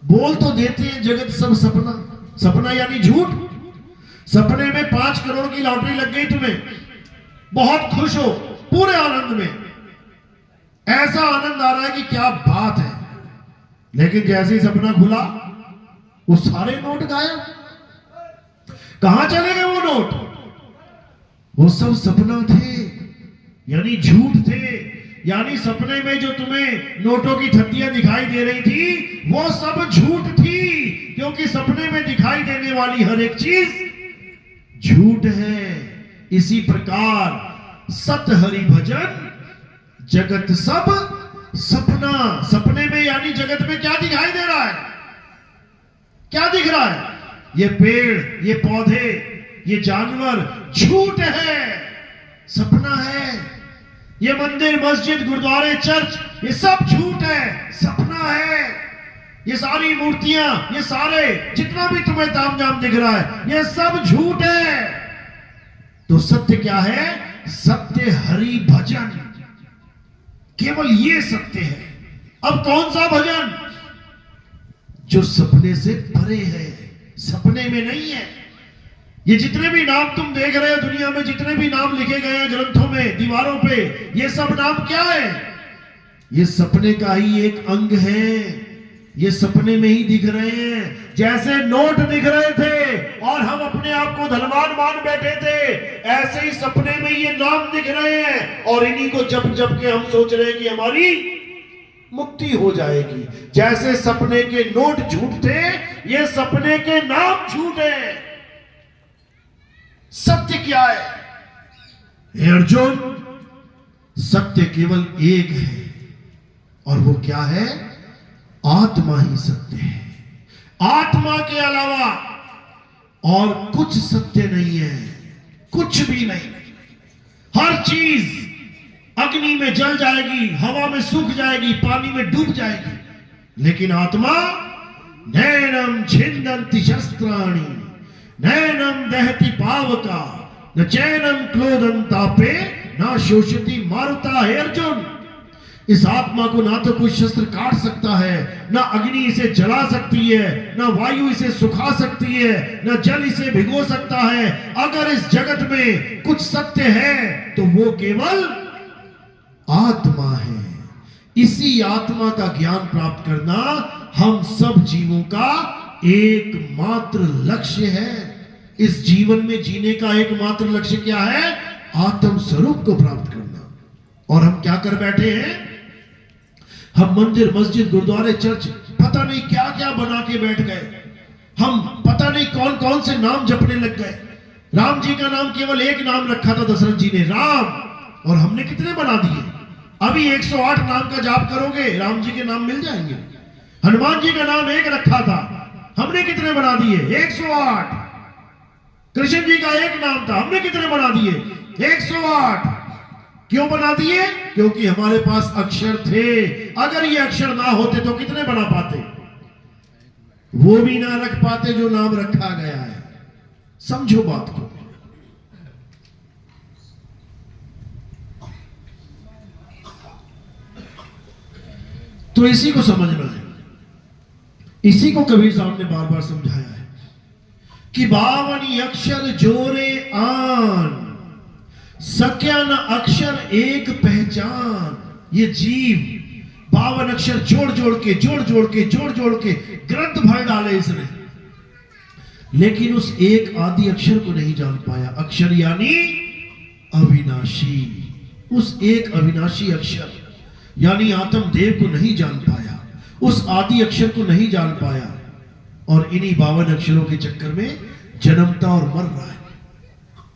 बोल तो देते हैं जगत सब सपना। सपना यानी झूठ। सपने में 5 करोड़ की लॉटरी लग गई तुम्हें, बहुत खुश हो, पूरे आनंद में, ऐसा आनंद आ रहा है कि क्या बात है। लेकिन जैसे ही सपना खुला, वो सारे नोट गायब। कहां चले गए वो नोट? वो सब सपना थे, यानी झूठ थे। यानी सपने में जो तुम्हें नोटों की थत्तियां दिखाई दे रही थी, वो सब झूठ थी, क्योंकि सपने में दिखाई देने वाली हर एक चीज झूठ है। इसी प्रकार सत हरि भजन जगत सब सपना। सपने में यानी जगत में क्या दिखाई दे रहा है? क्या दिख रहा है? ये पेड़, ये पौधे, ये जानवर झूठ है, सपना है। ये मंदिर, मस्जिद, गुरुद्वारे, चर्च, ये सब झूठ है, सपना है। ये सारी मूर्तियां, ये सारे जितना भी तुम्हें तामझाम दिख रहा है, ये सब झूठ है। तो सत्य क्या है? सत्य हरि भजन, केवल ये सत्य है। अब कौन सा भजन? जो सपने से परे है, सपने में नहीं है। ये जितने भी नाम तुम देख रहे हो दुनिया में, जितने भी नाम लिखे गए हैं ग्रंथों में, दीवारों पे, ये सब नाम क्या है? ये सपने का ही एक अंग है। ये सपने में ही दिख रहे हैं। जैसे नोट दिख रहे थे और हम अपने आप को धनवान मान बैठे थे, ऐसे ही सपने में ये नाम दिख रहे हैं और इन्हीं को जप जप के हम सोच रहे हैं कि हमारी मुक्ति हो जाएगी। जैसे सपने के नोट झूठ थे, ये सपने के नाम झूठ है। सत्य क्या है? हे अर्जुन, सत्य केवल एक है, और वो क्या है? आत्मा ही सत्य है। आत्मा के अलावा और कुछ सत्य नहीं है, कुछ भी नहीं। हर चीज अग्नि में जल जाएगी, हवा में सूख जाएगी, पानी में डूब जाएगी, लेकिन आत्मा नैनम छिन्दन्ति शस्त्राणि, नैनम दहति पावका न चैनम क्लोदन तापे ना शोषति मारुता। है अर्जुन, इस आत्मा को ना तो कोई शस्त्र काट सकता है, ना अग्नि इसे जला सकती है, ना वायु इसे सुखा सकती है, ना जल इसे भिगो सकता है। अगर इस जगत में कुछ सत्य है तो वो केवल आत्मा है। इसी आत्मा का ज्ञान प्राप्त करना हम सब जीवों का एकमात्र लक्ष्य है। इस जीवन में जीने का एकमात्र लक्ष्य क्या है? आत्म स्वरूप को प्राप्त करना। और हम क्या कर बैठे हैं? हम मंदिर, मस्जिद, गुरुद्वारे, चर्च, पता नहीं क्या क्या बना के बैठ गए। हम पता नहीं कौन कौन से नाम जपने लग गए। राम जी का नाम केवल एक नाम रखा था दशरथ जी ने, राम, और हमने कितने बना दिए। अभी 108 नाम का जाप करोगे, राम जी के नाम मिल जाएंगे। हनुमान जी का नाम एक रखा था, हमने कितने बना दिए? 108। कृष्ण जी का एक नाम था, हमने कितने बना दिए? 108। क्यों बना दिए? क्योंकि हमारे पास अक्षर थे। अगर ये अक्षर ना होते तो कितने बना पाते? वो भी ना रख पाते जो नाम रखा गया है। समझो बात को। तो इसी को समझना है। इसी को कबीर साहब ने बार बार समझाया है कि 52 अक्षर जोरे आन, सक्या न अक्षर एक पहचान। ये जीव 52 अक्षर जोड़ जोड़ के ग्रंथ भर डाले इसने, लेकिन उस एक आदि अक्षर को नहीं जान पाया। अक्षर यानी अविनाशी। उस एक अविनाशी अक्षर यानी आत्म देव को नहीं जान पाया, उस आदि अक्षर को नहीं जान पाया, और इन्हीं 52 अक्षरों के चक्कर में जन्मता और मर रहा है।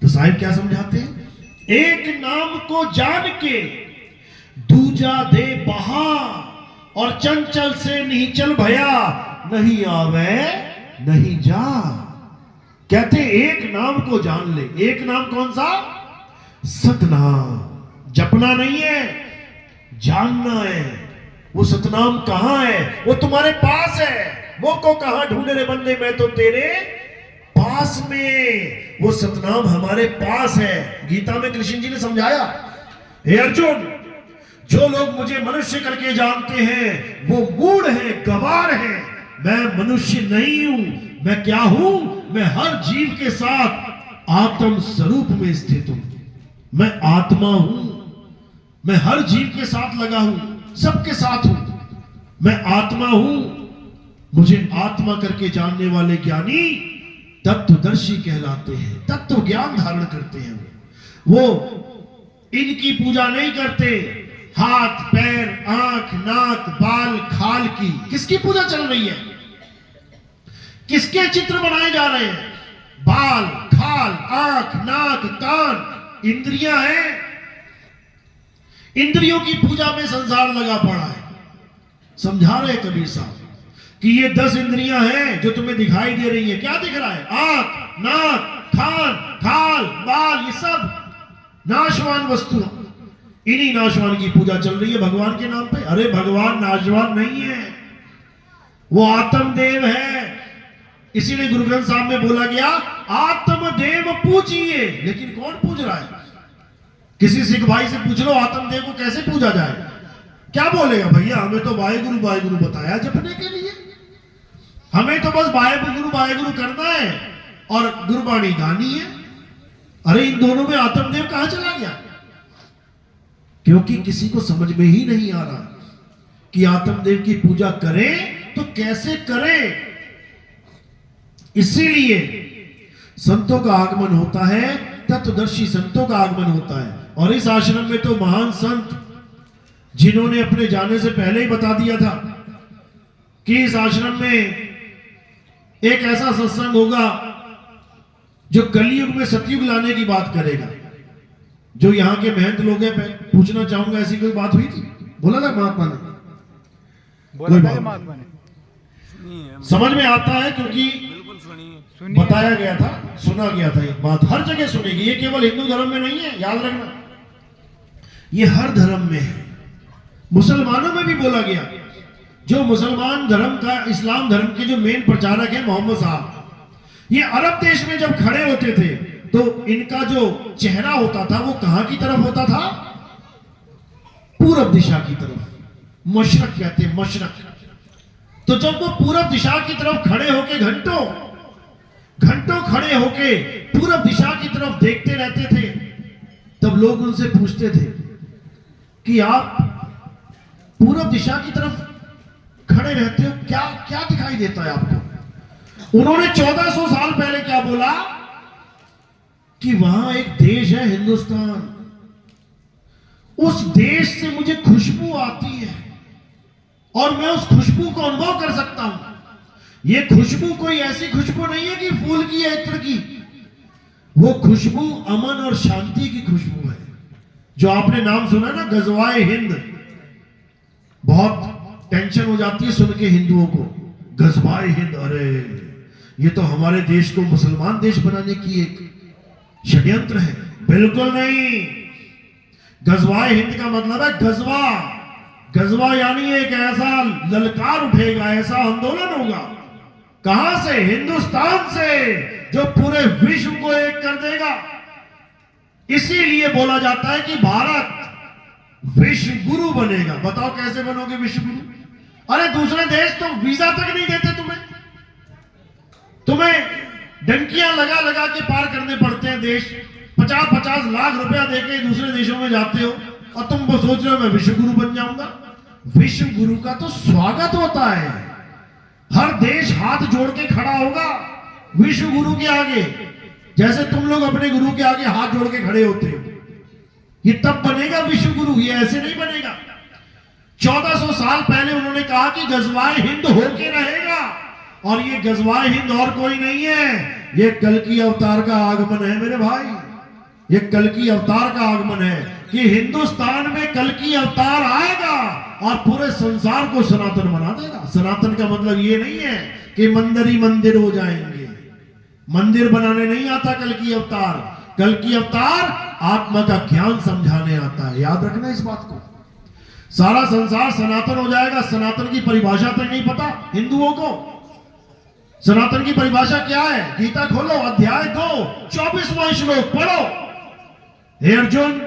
तो साहिब क्या समझाते हैं? एक नाम को जान के दूजा दे बहा, और चंचल से नहीं चल भया, नहीं आवे नहीं जा। कहते एक नाम को जान ले। एक नाम कौन सा? सतनाम। जपना नहीं है, जानना है। वो सतनाम कहां है? वो तुम्हारे पास है। वो को कहां ढूंढे रे बंदे, मैं तो तेरे पास में। वो सतनाम हमारे पास है। गीता में कृष्ण जी ने समझाया, हे अर्जुन, जो लोग मुझे मनुष्य करके जानते हैं वो मूढ़ है, गवार है। मैं मनुष्य नहीं हूं। मैं क्या हूं? मैं हर जीव के साथ आत्म स्वरूप में स्थित हूं। मैं आत्मा हूं। मैं हर जीव के साथ लगा हूं, सबके साथ हूं। मैं आत्मा हूं। मुझे आत्मा करके जानने वाले ज्ञानी तत्वदर्शी कहलाते हैं, तत्व ज्ञान धारण करते हैं। वो इनकी पूजा नहीं करते, हाथ, पैर, आंख, नाक, बाल, खाल की। किसकी पूजा चल रही है? किसके चित्र बनाए जा रहे हैं? बाल, खाल, आंख, नाक, कान, इंद्रियां हैं। इंद्रियों की पूजा में संसार लगा पड़ा है। समझा रहे कबीर साहब कि ये 10 इंद्रियां हैं जो तुम्हें दिखाई दे रही है। क्या दिख रहा है? आंख, नाक, कान, खाल, बाल, ये सब नाशवान वस्तु। इन्हीं नाशवान की पूजा चल रही है भगवान के नाम पे। अरे भगवान नाशवान नहीं है, वो आत्मदेव है। इसीलिए गुरु ग्रंथ साहब में बोला गया, आत्मदेव पूजिए। लेकिन कौन पूज रहा है? किसी सिख भाई से पूछ लो आत्मदेव को कैसे पूजा जाए, क्या बोलेगा? भैया हमें तो वाहेगुरु बताया जपने के लिए, हमें तो बस वाहेगुरु करना है और गुरबाणी गानी है। अरे इन दोनों में आत्मदेव कहां चला गया? क्योंकि किसी को समझ में ही नहीं आ रहा कि आत्मदेव की पूजा करें तो कैसे करें। इसीलिए संतों का आगमन होता है, तत्वदर्शी संतों का आगमन होता है। और इस आश्रम में तो महान संत जिन्होंने अपने जाने से पहले ही बता दिया था कि इस आश्रम में एक ऐसा सत्संग होगा जो कलयुग में सतयुग लाने की बात करेगा। जो यहाँ के महंत लोग हैं, पूछना चाहूंगा, ऐसी कोई बात हुई थी? बोला था महात्मा ने? महात्मा ने समझ में आता है क्योंकि बताया गया था, सुना गया था। एक बात हर जगह सुनेगी, ये केवल हिंदू धर्म में नहीं है, याद रखना, ये हर धर्म में है। मुसलमानों में भी बोला गया। जो मुसलमान धर्म का, इस्लाम धर्म के जो मेन प्रचारक है मोहम्मद साहब, ये अरब देश में जब खड़े होते थे तो इनका जो चेहरा होता था वो कहां की तरफ होता था? पूरब दिशा की तरफ, मशरक कहते हैं, मशरक। तो जब वो पूरब दिशा की तरफ खड़े होके घंटों घंटों खड़े होके पूरब दिशा की तरफ देखते रहते थे, तब लोग उनसे पूछते थे कि आप पूरब दिशा की तरफ खड़े रहते हो, क्या क्या दिखाई देता है आपको? उन्होंने 1400 साल पहले क्या बोला कि वहां एक देश है हिंदुस्तान, उस देश से मुझे खुशबू आती है और मैं उस खुशबू को अनुभव कर सकता हूं। ये खुशबू कोई ऐसी खुशबू नहीं है कि फूल की या इत्र की, वो खुशबू अमन और शांति की खुशबू है। जो आपने नाम सुना ना, गजवाए हिंद, बहुत टेंशन हो जाती है सुन के हिंदुओं को, गजवाए हिंद, अरे ये तो हमारे देश को मुसलमान देश बनाने की एक षड्यंत्र है। बिल्कुल नहीं। गजवाए हिंद का मतलब है गजवा। गजवा यानी एक ऐसा ललकार उठेगा, ऐसा आंदोलन होगा। कहां से? हिंदुस्तान से, जो पूरे विश्व को एक कर देगा। इसीलिए बोला जाता है कि भारत विश्व गुरु बनेगा। बताओ कैसे बनोगे विश्व गुरु? अरे दूसरे देश तो वीजा तक नहीं देते तुम्हें डंकियां लगा लगा के पार करने पड़ते हैं देश। 50-50 लाख रुपया देके दूसरे देशों में जाते हो और तुम वो सोच रहे हो मैं विश्व गुरु बन जाऊंगा। विश्व गुरु का तो स्वागत होता है, हर देश हाथ जोड़ के खड़ा होगा विश्व गुरु के आगे, जैसे तुम लोग अपने गुरु के आगे हाथ जोड़ के खड़े होते हो। ये तब बनेगा विश्व गुरु, ये ऐसे नहीं बनेगा। 1400 साल पहले उन्होंने कहा कि गजवाए हिंद होके रहेगा, और ये गजवाए हिंद और कोई नहीं है, ये कल्कि अवतार का आगमन है मेरे भाई। ये कल्कि अवतार का आगमन है कि हिंदुस्तान में कल्कि अवतार आएगा और पूरे संसार को सनातन बना देगा। सनातन का मतलब ये नहीं है कि मंदिर ही मंदिर हो जाएंगे, मंदिर बनाने नहीं आता कल्कि अवतार। कल्कि अवतार आत्मा का ज्ञान समझाने आता है, याद रखना इस बात को। सारा संसार सनातन हो जाएगा। सनातन की परिभाषा तक नहीं पता हिंदुओं को। सनातन की परिभाषा क्या है? गीता खोलो, अध्याय 2 24वां श्लोक पढ़ो। हे अर्जुन,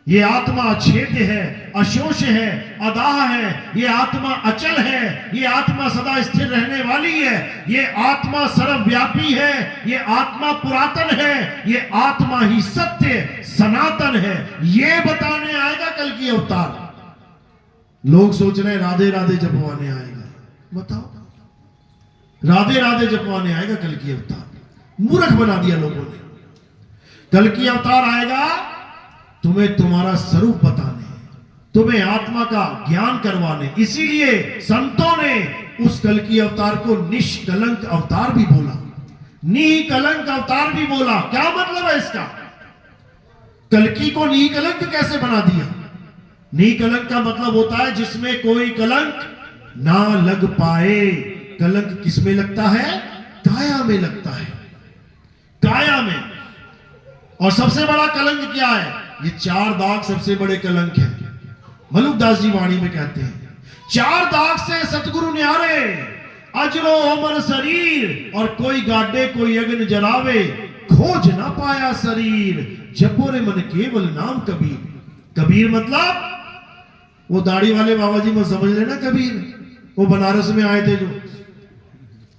ये आत्मा अछेद्य है, अशोष है, अदाह है, ये आत्मा अचल है, ये आत्मा सदा स्थिर रहने वाली है, ये आत्मा सर्वव्यापी है, ये आत्मा पुरातन है, ये आत्मा ही सत्य सनातन है। ये बताने आएगा कल की अवतार। लोग सोच रहे हैं राधे राधे जपवाने आएगा। बताओ, राधे राधे जपवाने आएगा कल की अवतार। मूर्ख बना दिया लोगों ने। कल की अवतार आएगा तुम्हें तुम्हारा स्वरूप बताने, तुम्हें आत्मा का ज्ञान करवाने। इसीलिए संतों ने उस कल की अवतार को निष्कलंक अवतार भी बोला, निकलंक अवतार भी बोला। क्या मतलब है इसका? कल्कि को निकलंक कैसे बना दिया? निकलंक का मतलब होता है जिसमें कोई कलंक ना लग पाए। कलंक किसमें लगता है? काया में लगता है, काया में। और सबसे बड़ा कलंक क्या है? ये 4 दाग सबसे बड़े कलंक हैं। मलुकदास जी वाणी में कहते हैं 4 दाग से सतगुरु न्यारे, अजरो अमर शरीर, और कोई गाडे कोई अग्न जलावे, खोज ना पाया शरीर, जपोरे मन केवल नाम कबीर। कबीर मतलब वो दाढ़ी वाले बाबा जी में समझ लेना कबीर, वो बनारस में आए थे जो।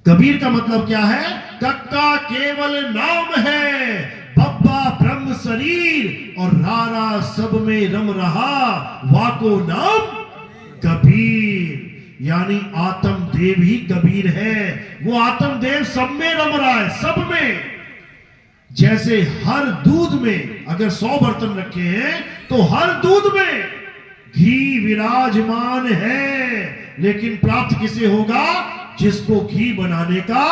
कबीर का मतलब क्या है? कक्का केवल नाम है, बब्बा ब्रह्म शरीर, और रारा सब में रम रहा, वाको नाम कबीर। यानी आत्म देव ही कबीर है। वो आत्म देव सब में रम रहा है, सब में। जैसे हर दूध में अगर 100 बर्तन रखे हैं तो हर दूध में घी विराजमान है, लेकिन प्राप्त किसे होगा? जिसको घी बनाने का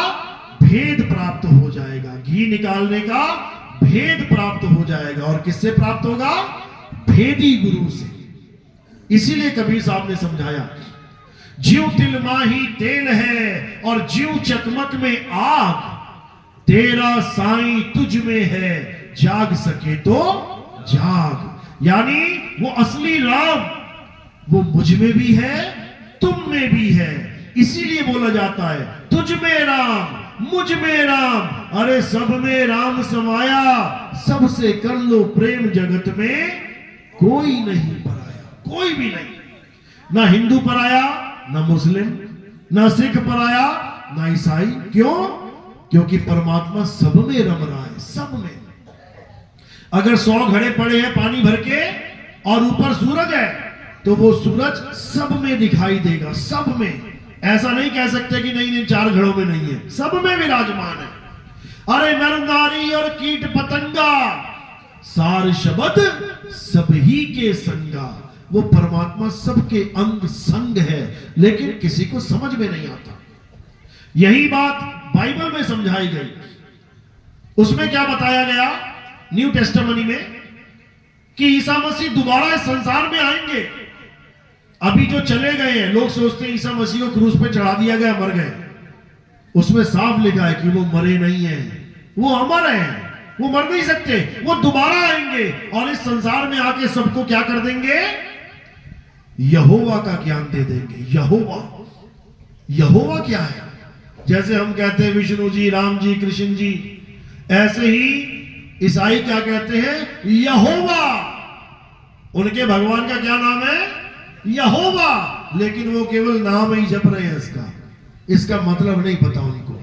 भेद प्राप्त हो जाएगा, घी निकालने का भेद प्राप्त हो जाएगा। और किससे प्राप्त होगा? भेदी गुरु से। इसीलिए कबीर साहब ने समझाया, ज्यों तिल माही तेल है और ज्यों चकमक में आग, तेरा साईं तुझ में है, जाग सके तो जाग। यानी वो असली राम वो मुझ में भी है, तुम में भी है। इसीलिए बोला जाता है तुझ में राम मुझ में राम, अरे सब में राम समाया, सबसे कर लो प्रेम जगत में कोई नहीं पराया, कोई भी नहीं, ना हिंदू पराया, ना मुस्लिम, ना सिख पराया, ना ईसाई। क्यों? क्योंकि परमात्मा सब में रम रहा है, सब में। अगर 100 घड़े पड़े हैं पानी भर के और ऊपर सूरज है, तो वो सूरज सब में दिखाई देगा, सब में। ऐसा नहीं कह सकते कि नहीं नहीं 4 घड़ों में नहीं है, सब में विराजमान है। अरे नर नारी और कीट पतंगा, सार शब्द सब ही के संगा। वो परमात्मा सबके अंग संग है, लेकिन किसी को समझ में नहीं आता। यही बात बाइबल में समझाई गई। उसमें क्या बताया गया न्यू टेस्टामनी में, कि ईसा मसीह दोबारा इस संसार में आएंगे। अभी जो चले गए हैं, लोग सोचते हैं ईसा मसीह को क्रूस पे चढ़ा दिया गया, मर गए। उसमें साफ लिखा है कि वो मरे नहीं हैं, वो अमर हैं, वो मर नहीं सकते। वो दोबारा आएंगे और इस संसार में आके सबको क्या कर देंगे? यहोवा का ज्ञान दे देंगे। यहोवा, यहोवा क्या है? जैसे हम कहते हैं विष्णु जी, राम जी, कृष्ण जी, ऐसे ही ईसाई क्या कहते हैं? यहोवा। उनके भगवान का क्या नाम है? यहोवा। लेकिन वो केवल नाम ही जप रहे हैं इसका, इसका मतलब नहीं पता उनको।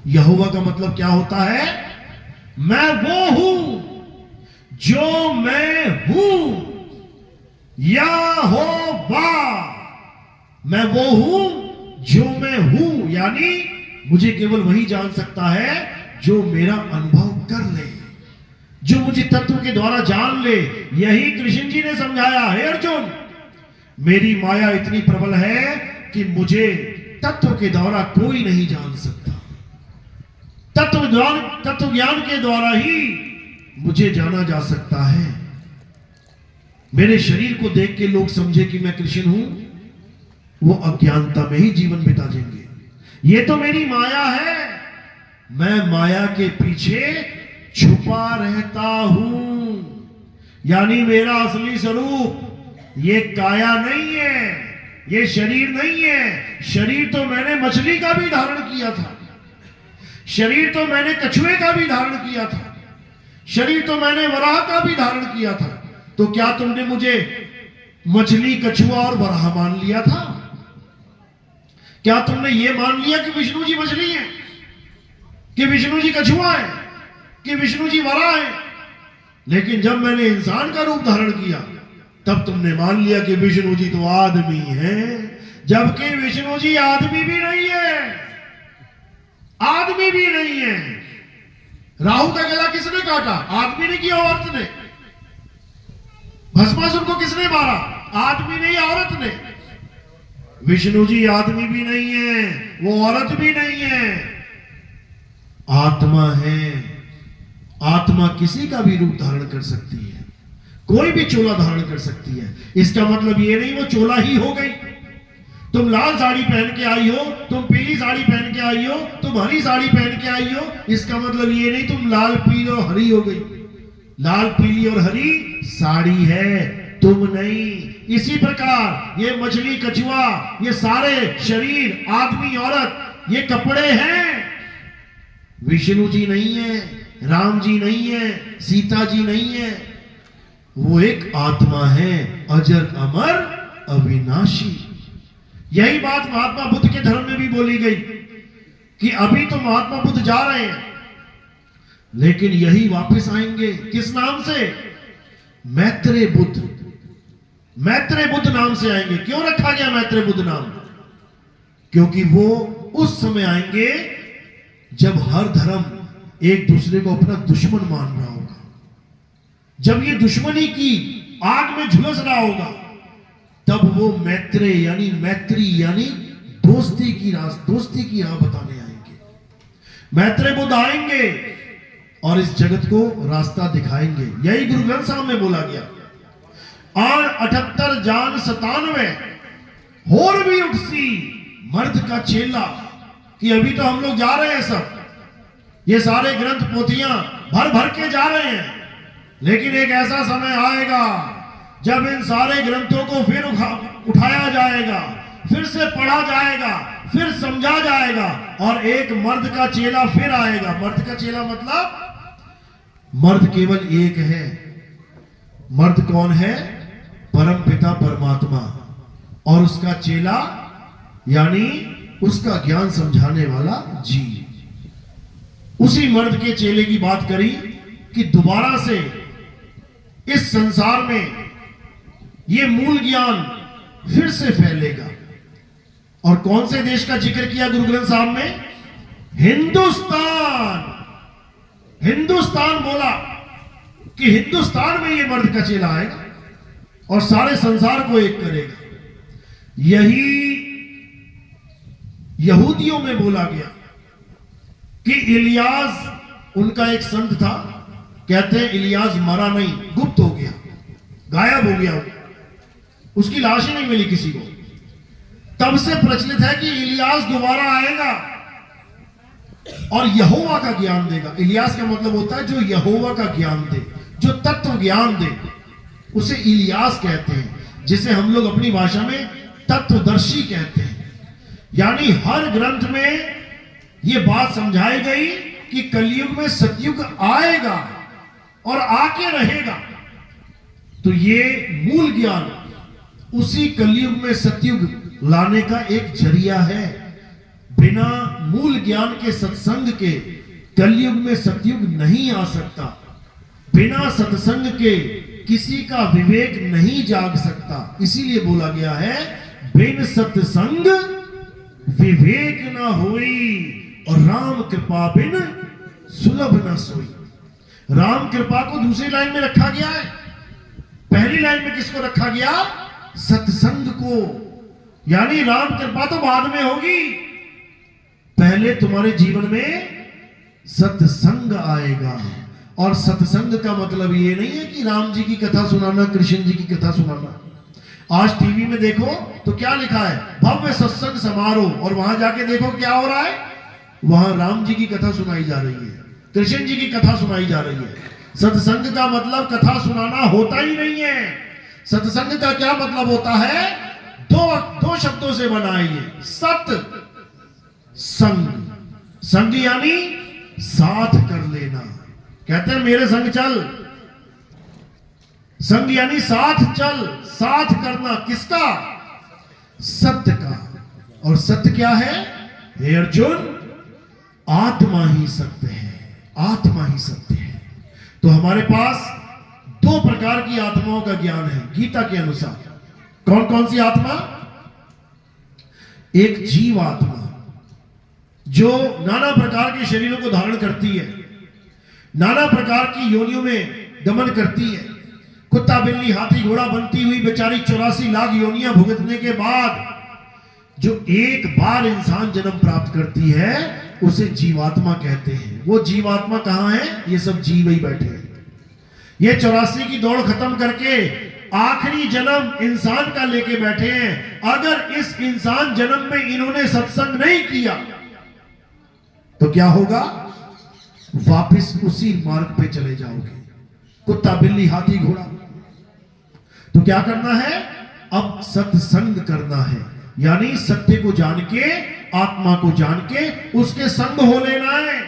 यहोवा का मतलब क्या होता है? मैं वो हूं जो मैं हूं, यहोवा। मैं वो हूं जो मैं हूं, यानी मुझे केवल वही जान सकता है जो मेरा अनुभव कर ले, जो मुझे तत्व के द्वारा जान ले। यही कृष्ण जी ने समझाया, हे अर्जुन, मेरी माया इतनी प्रबल है कि मुझे तत्व के द्वारा कोई नहीं जान सकता। तत्व ज्ञान के द्वारा ही मुझे जाना जा सकता है। मेरे शरीर को देख के लोग समझे कि मैं कृष्ण हूं, वो अज्ञानता में ही जीवन बिता देंगे। ये तो मेरी माया है, मैं माया के पीछे छुपा रहता हूं। यानी मेरा असली स्वरूप ये काया नहीं है, ये शरीर नहीं है। शरीर तो मैंने मछली का भी धारण किया था, शरीर तो मैंने कछुए का भी धारण किया था, शरीर तो मैंने वराह का भी धारण किया था। तो क्या तुमने मुझे मछली, कछुआ और वराह मान लिया था? क्या तुमने ये मान लिया कि विष्णु जी मछली है, कि विष्णु जी कछुआ है, कि विष्णु जी वराह है? लेकिन जब मैंने इंसान का रूप धारण किया, तब तुमने मान लिया कि विष्णु जी तो आदमी है, जबकि विष्णु जी आदमी भी नहीं है, आदमी भी नहीं है। राहु का गला किसने काटा? आदमी ने किया, औरत ने। भस्मासुर को किसने मारा? आदमी ने या औरत ने? विष्णु जी आदमी भी नहीं है, वो औरत भी नहीं है, आत्मा है। आत्मा किसी का भी रूप धारण कर सकती है, कोई भी चोला धारण कर सकती है। इसका मतलब ये नहीं वो चोला ही हो गई। तुम लाल साड़ी पहन के आई हो, तुम पीली साड़ी पहन के आई हो, तुम हरी साड़ी पहन के आई हो, इसका मतलब ये नहीं तुम लाल, पीली और हरी हो गई। लाल, पीली और हरी साड़ी है, तुम नहीं। इसी प्रकार ये मछली, कछुआ, ये सारे शरीर, आदमी, औरत, ये कपड़े हैं। विष्णु जी नहीं है, राम जी नहीं है, सीता जी नहीं है। वो एक आत्मा है, अजर, अमर, अविनाशी। यही बात महात्मा बुद्ध के धर्म में भी बोली गई कि अभी तो महात्मा बुद्ध जा रहे हैं, लेकिन यही वापस आएंगे। किस नाम से? मैत्रेय बुद्ध। मैत्रेय बुद्ध नाम से आएंगे। क्यों रखा गया मैत्रेय बुद्ध नाम? क्योंकि वो उस समय आएंगे जब हर धर्म एक दूसरे को अपना दुश्मन मान रहा होगा, जब ये दुश्मनी की आग में झुलस रहा होगा, तब वो मैत्रेय यानी मैत्री यानी दोस्ती की राह बताने आएंगे। मैत्रेय बुद्ध आएंगे और इस जगत को रास्ता दिखाएंगे। यही गुरु ग्रंथ साहब में बोला गया, आन 78 जान 97 होर भी उठसी मर्द का चेला। कि अभी तो हम लोग जा रहे हैं, सब ये सारे ग्रंथ पोथियां भर भर के जा रहे हैं, लेकिन एक ऐसा समय आएगा जब इन सारे ग्रंथों को फिर उठाया जाएगा, फिर से पढ़ा जाएगा, फिर समझा जाएगा, और एक मर्द का चेला फिर आएगा। मर्द का चेला मतलब मर्द केवल एक है। मर्द कौन है? परम पिता परमात्मा, और उसका चेला यानी उसका ज्ञान समझाने वाला जीव। उसी मर्द के चेले की बात करी कि दोबारा से इस संसार में यह मूल ज्ञान फिर से फैलेगा। और कौन से देश का जिक्र किया गुरु ग्रंथ साहब में? हिंदुस्तान। हिंदुस्तान बोला कि हिंदुस्तान में यह मर्द का चेला आएगा और सारे संसार को एक करेगा। यही यहूदियों में बोला गया कि इलियास उनका एक संत था। कहते हैं इलियास मरा नहीं, गुप्त हो गया, गायब हो गया, उसकी लाश ही नहीं मिली किसी को। तब से प्रचलित है कि इलियास दोबारा आएगा और यहोवा का ज्ञान देगा। इलियास का मतलब होता है जो यहोवा का ज्ञान दे, जो तत्व ज्ञान दे, उसे इलियास कहते हैं, जिसे हम लोग अपनी भाषा में तत्वदर्शी कहते हैं। यानी हर ग्रंथ में यह बात समझाई गई कि कलयुग में सतयुग आएगा और आके रहेगा। तो ये मूल ज्ञान उसी कलयुग में सतयुग लाने का एक जरिया है। बिना मूल ज्ञान के सत्संग के कलयुग में सतयुग नहीं आ सकता। बिना सत्संग के किसी का विवेक नहीं जाग सकता। इसीलिए बोला गया है बिन सत्संग विवेक ना होई और राम कृपा बिन सुलभ ना सोई। राम कृपा को दूसरी लाइन में रखा गया है। पहली लाइन में किसको रखा गया? सत्संग को। यानी राम कृपा तो बाद में होगी, पहले तुम्हारे जीवन में सत्संग आएगा। और सत्संग का मतलब ये नहीं है कि राम जी की कथा सुनाना, कृष्ण जी की कथा सुनाना। आज टीवी में देखो तो क्या लिखा है? भव्य सत्संग समारोह, और वहां जाके देखो क्या हो रहा है? वहां राम जी की कथा सुनाई जा रही है, कृष्ण जी की कथा सुनाई जा रही है। सत्संग का मतलब कथा सुनाना होता ही नहीं है। सत्संग का क्या मतलब होता है? दो शब्दों से बना है ये, सत संग। संग यानी साथ कर लेना। कहते हैं मेरे संग चल। संग यानी साथ चल, साथ करना। किसका? सत्य का। और सत्य क्या है? हे अर्जुन, आत्मा ही सत्य है। आत्मा ही सत्य है। तो हमारे पास दो प्रकार की आत्माओं का ज्ञान है गीता के अनुसार। कौन कौन सी आत्मा? एक जीव आत्मा जो नाना प्रकार के शरीरों को धारण करती है, नाना प्रकार की योनियों में गमन करती है। कुत्ता बिल्ली हाथी घोड़ा बनती हुई बेचारी 84 लाख योनियां भुगतने के बाद जो एक बार इंसान जन्म प्राप्त करती है उसे जीवात्मा कहते हैं। वो जीवात्मा कहां है? ये सब जीव ही बैठे हैं। ये 84 की दौड़ खत्म करके आखिरी जन्म इंसान का लेके बैठे हैं। अगर इस इंसान जन्म में इन्होंने सत्संग नहीं किया तो क्या होगा? वापस उसी मार्ग पे चले जाओगे, कुत्ता बिल्ली हाथी घोड़ा। तो क्या करना है? अब सत्संग करना है, यानी सत्य को जान के, आत्मा को जान के उसके संग हो लेना है।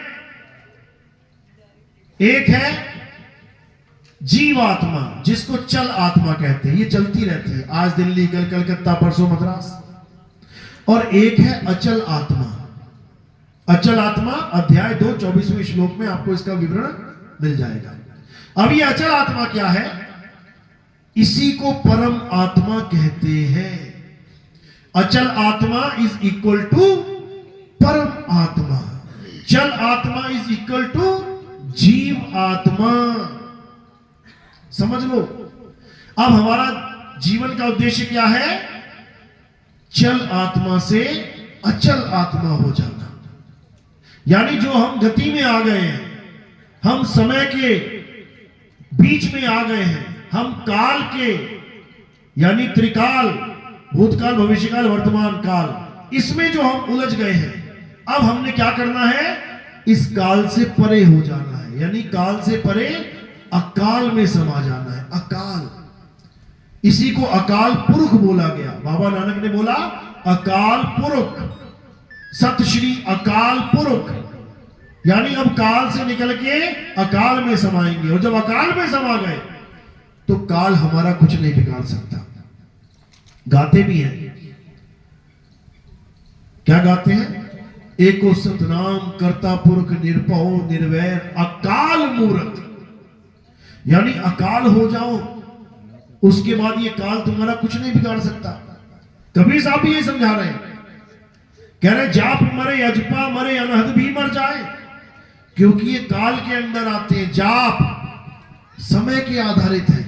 एक है जीवात्मा, जिसको चल आत्मा कहते हैं। ये चलती रहती है, आज दिल्ली, कल कलकत्ता, परसों मद्रास। और एक है अचल आत्मा। अचल आत्मा अध्याय 2 24वें श्लोक में आपको इसका विवरण मिल जाएगा। अब ये अचल आत्मा क्या है? इसी को परम आत्मा कहते हैं। अचल आत्मा इज इक्वल टू परम आत्मा। चल आत्मा इज इक्वल टू जीव आत्मा। समझ लो। अब हमारा जीवन का उद्देश्य क्या है? चल आत्मा से अचल आत्मा हो जाना। यानी जो हम गति में आ गए हैं, हम समय के बीच में आ गए हैं, हम काल के यानी त्रिकाल, भूतकाल, भविष्यकाल, वर्तमान काल, इसमें जो हम उलझ गए हैं, अब हमने क्या करना है? इस काल से परे हो जाना है। यानी काल से परे अकाल में समा जाना है। अकाल, इसी को अकाल पुरख बोला गया। बाबा नानक ने बोला अकाल पुरख, सत श्री अकाल पुरख, यानी अब काल से निकल के अकाल में समाएंगे। और जब अकाल में समा गए तो काल हमारा कुछ नहीं बिगाड़ सकता। गाते भी हैं, क्या गाते हैं? एको सतनाम करता पुरख निरभव निर्वैर अकाल मूरत, यानी अकाल हो जाओ उसके बाद ये काल तुम्हारा कुछ नहीं बिगाड़ सकता। कबीर साहब भी ये समझा रहे हैं, कह रहे जाप मरे अजपा मरे अनहद भी मर जाए, क्योंकि ये काल के अंदर आते हैं। जाप समय के आधारित है।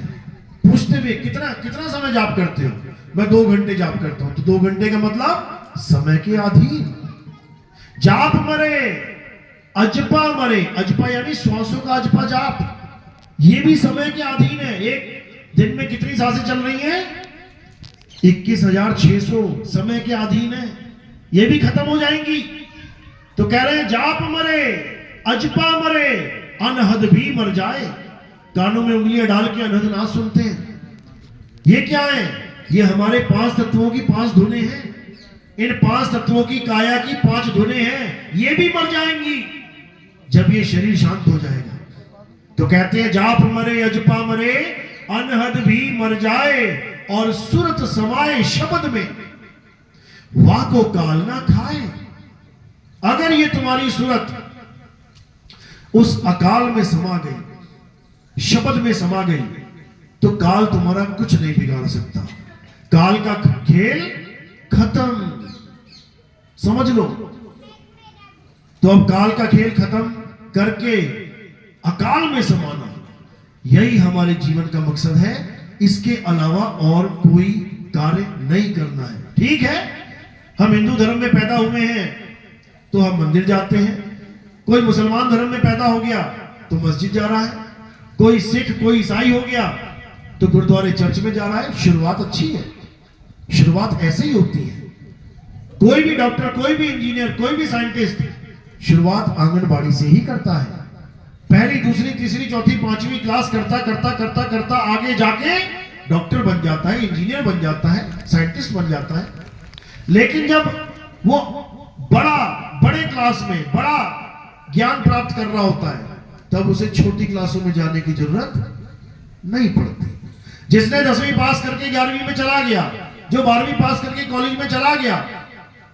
पूछते हुए कितना कितना समय जाप करते हो? मैं 2 घंटे जाप करता हूं। तो 2 घंटे का मतलब समय के अधीन। जाप मरे अजपा मरे, अजपा यानी श्वासों का अजपा जाप, ये भी समय के अधीन है। एक दिन में कितनी सांसें चल रही हैं? 21,600 समय के अधीन है, ये भी खत्म हो जाएंगी। तो कह रहे हैं जाप मरे अजपा मरे अनहद भी मर जाए। कानों में उंगलियां डाल के अनहद ना सुनते हैं। ये क्या है? ये हमारे 5 तत्वों की 5 धुनें हैं। इन 5 तत्वों की काया की 5 धुनें हैं, ये भी मर जाएंगी जब ये शरीर शांत हो जाएगा। तो कहते हैं जाप मरे अजपा मरे अनहद भी मर जाए और सुरत समाए शब्द में वाको काल ना खाए। अगर ये तुम्हारी सूरत उस अकाल में समा गई, शब्द में समा गई, तो काल तुम्हारा कुछ नहीं बिगाड़ सकता। काल का खेल खत्म, समझ लो। तो अब काल का खेल खत्म करके अकाल में समाना, यही हमारे जीवन का मकसद है। इसके अलावा और कोई कार्य नहीं करना है। ठीक है, हम हिंदू धर्म में पैदा हुए हैं तो हम मंदिर जाते हैं। कोई मुसलमान धर्म में पैदा हो गया तो मस्जिद जा रहा है। कोई सिख कोई ईसाई हो गया तो गुरुद्वारे चर्च में जा रहा है। शुरुआत अच्छी है, शुरुआत ऐसे ही होती है। कोई भी डॉक्टर, कोई भी इंजीनियर, कोई भी साइंटिस्ट शुरुआत आंगनबाड़ी से ही करता है। पहली दूसरी तीसरी चौथी 5वीं क्लास करता करता करता करता आगे जाके डॉक्टर बन जाता है, इंजीनियर बन जाता है, साइंटिस्ट बन जाता है। लेकिन जब वो बड़े क्लास में बड़ा ज्ञान प्राप्त कर रहा होता है तब उसे छोटी क्लासों में जाने की जरूरत नहीं पड़ती। जिसने 10वीं पास करके 11वीं में चला गया, जो 12वीं पास करके कॉलेज में चला गया,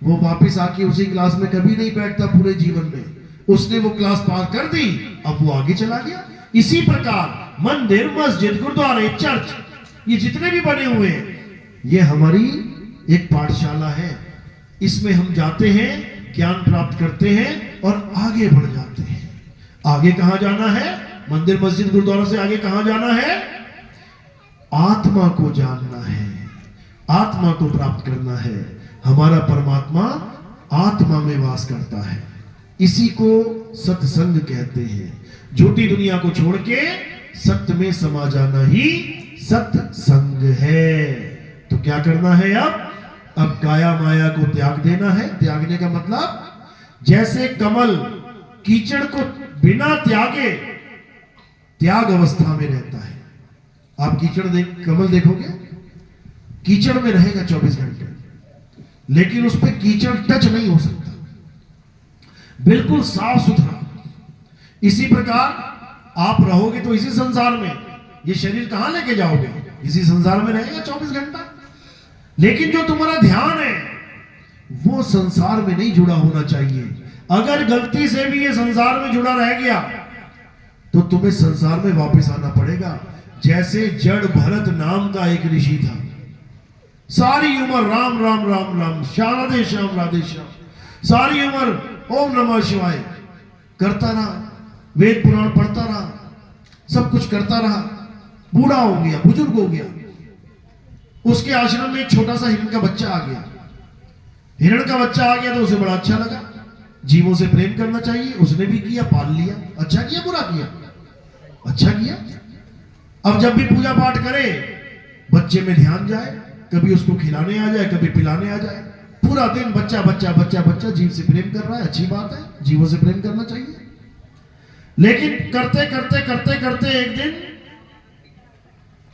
वो वापस आके उसी क्लास में कभी नहीं बैठता पूरे जीवन में। उसने वो क्लास पास कर दी, अब वो आगे चला गया। इसी प्रकार मंदिर, मस्जिद, गुरुद्वारे, चर्च, ये जितने भी बने हुए हैं, ये हमारी एक पाठशाला है। इसमें हम जाते हैं, ज्ञान प्राप्त करते हैं और आगे बढ़ जाते हैं। आगे कहां जाना है? मंदिर, मस्जिद, गुरुद्वारा से आगे कहां जाना है? आत्मा को जानना है, आत्मा को प्राप्त करना है। हमारा परमात्मा आत्मा में वास करता है। इसी को सत्संग कहते हैं। झूठी दुनिया को छोड़ के सत्य में समा जाना ही सत्संग है। तो क्या करना है? अब काया माया को त्याग देना है। त्यागने का मतलब जैसे कमल कीचड़ को बिना त्यागे त्याग अवस्था में रहता है। आप कमल देखोगे, कीचड़ में रहेगा 24 घंटे, लेकिन उस पर कीचड़ टच नहीं हो सकता, बिल्कुल साफ सुथरा। इसी प्रकार आप रहोगे तो इसी संसार में, ये शरीर कहां लेके जाओगे? इसी संसार में रहेगा 24 घंटा। लेकिन जो तुम्हारा ध्यान है वो संसार में नहीं जुड़ा होना चाहिए। अगर गलती से भी ये संसार में जुड़ा रह गया तो तुम्हें संसार में वापस आना पड़ेगा। जैसे जड़ भरत नाम का एक ऋषि था, सारी उम्र राम राम राम राम, राधे श्याम राधे श्याम, सारी उम्र ओम नमः शिवाय करता रहा, वेद पुराण पढ़ता रहा, सब कुछ करता रहा। बूढ़ा हो गया, बुजुर्ग हो गया। उसके आश्रम में एक छोटा सा हिरण का बच्चा आ गया। हिरण का बच्चा आ गया तो उसे बड़ा अच्छा लगा। जीवों से प्रेम करना चाहिए, उसने भी किया, पाल लिया। अच्छा किया बुरा किया? अच्छा किया। अब जब भी पूजा पाठ करे, बच्चे में ध्यान जाए, कभी उसको खिलाने आ जाए, कभी पिलाने आ जाए। पूरा दिन बच्चा बच्चा बच्चा बच्चा जीव से प्रेम कर रहा है। अच्छी बात है, जीवों से प्रेम करना चाहिए। लेकिन करते करते करते करते एक दिन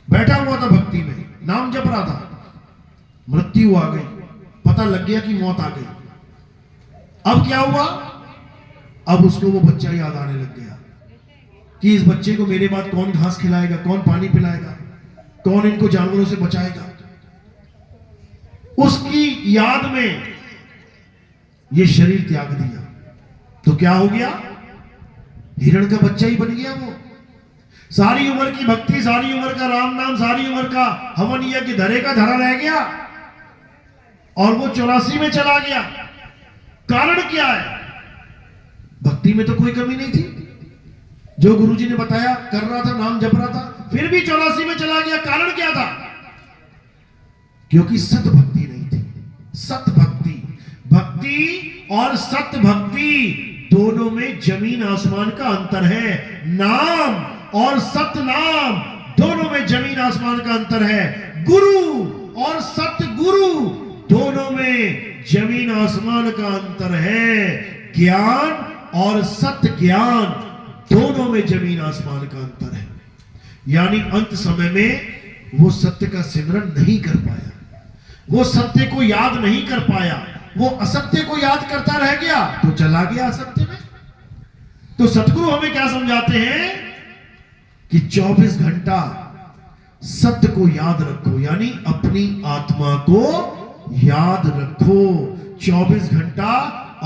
बैठा हुआ था भक्ति में, नाम जप रहा था, मृत्यु आ गई। पता लग गया कि मौत आ गई। अब क्या हुआ, अब उसको वो बच्चा याद आने लग गया कि इस बच्चे को मेरे बाद कौन घास खिलाएगा, कौन पानी पिलाएगा, कौन इनको जानवरों से बचाएगा। उसकी याद में ये शरीर त्याग दिया तो क्या हो गया, हिरण का बच्चा ही बन गया। वो सारी उम्र की भक्ति, सारी उम्र का राम नाम, सारी उम्र का हवन यज्ञ धरे का धरा रह गया और वो 84 में चला गया। कारण क्या है, भक्ति में तो कोई कमी नहीं थी, जो गुरुजी ने बताया कर रहा था, नाम जप रहा था, फिर भी 84 में चला गया। कारण क्या था, क्योंकि सत भक्ति नहीं थी। सत भक्ति, भक्ति और सत भक्ति दोनों में जमीन आसमान का अंतर है। नाम और सत नाम दोनों में जमीन आसमान का अंतर है। गुरु और सत गुरु दोनों में जमीन आसमान का अंतर है। ज्ञान और सत ज्ञान दोनों में जमीन आसमान का अंतर है। यानी अंत समय में वो सत्य का सिमरन नहीं कर पाया, वो सत्य को याद नहीं कर पाया, वो असत्य को याद करता रह गया तो चला गया असत्य में। तो सतगुरु हमें क्या समझाते हैं कि 24 घंटा सत्य को याद रखो, यानी अपनी आत्मा को याद रखो। 24 घंटा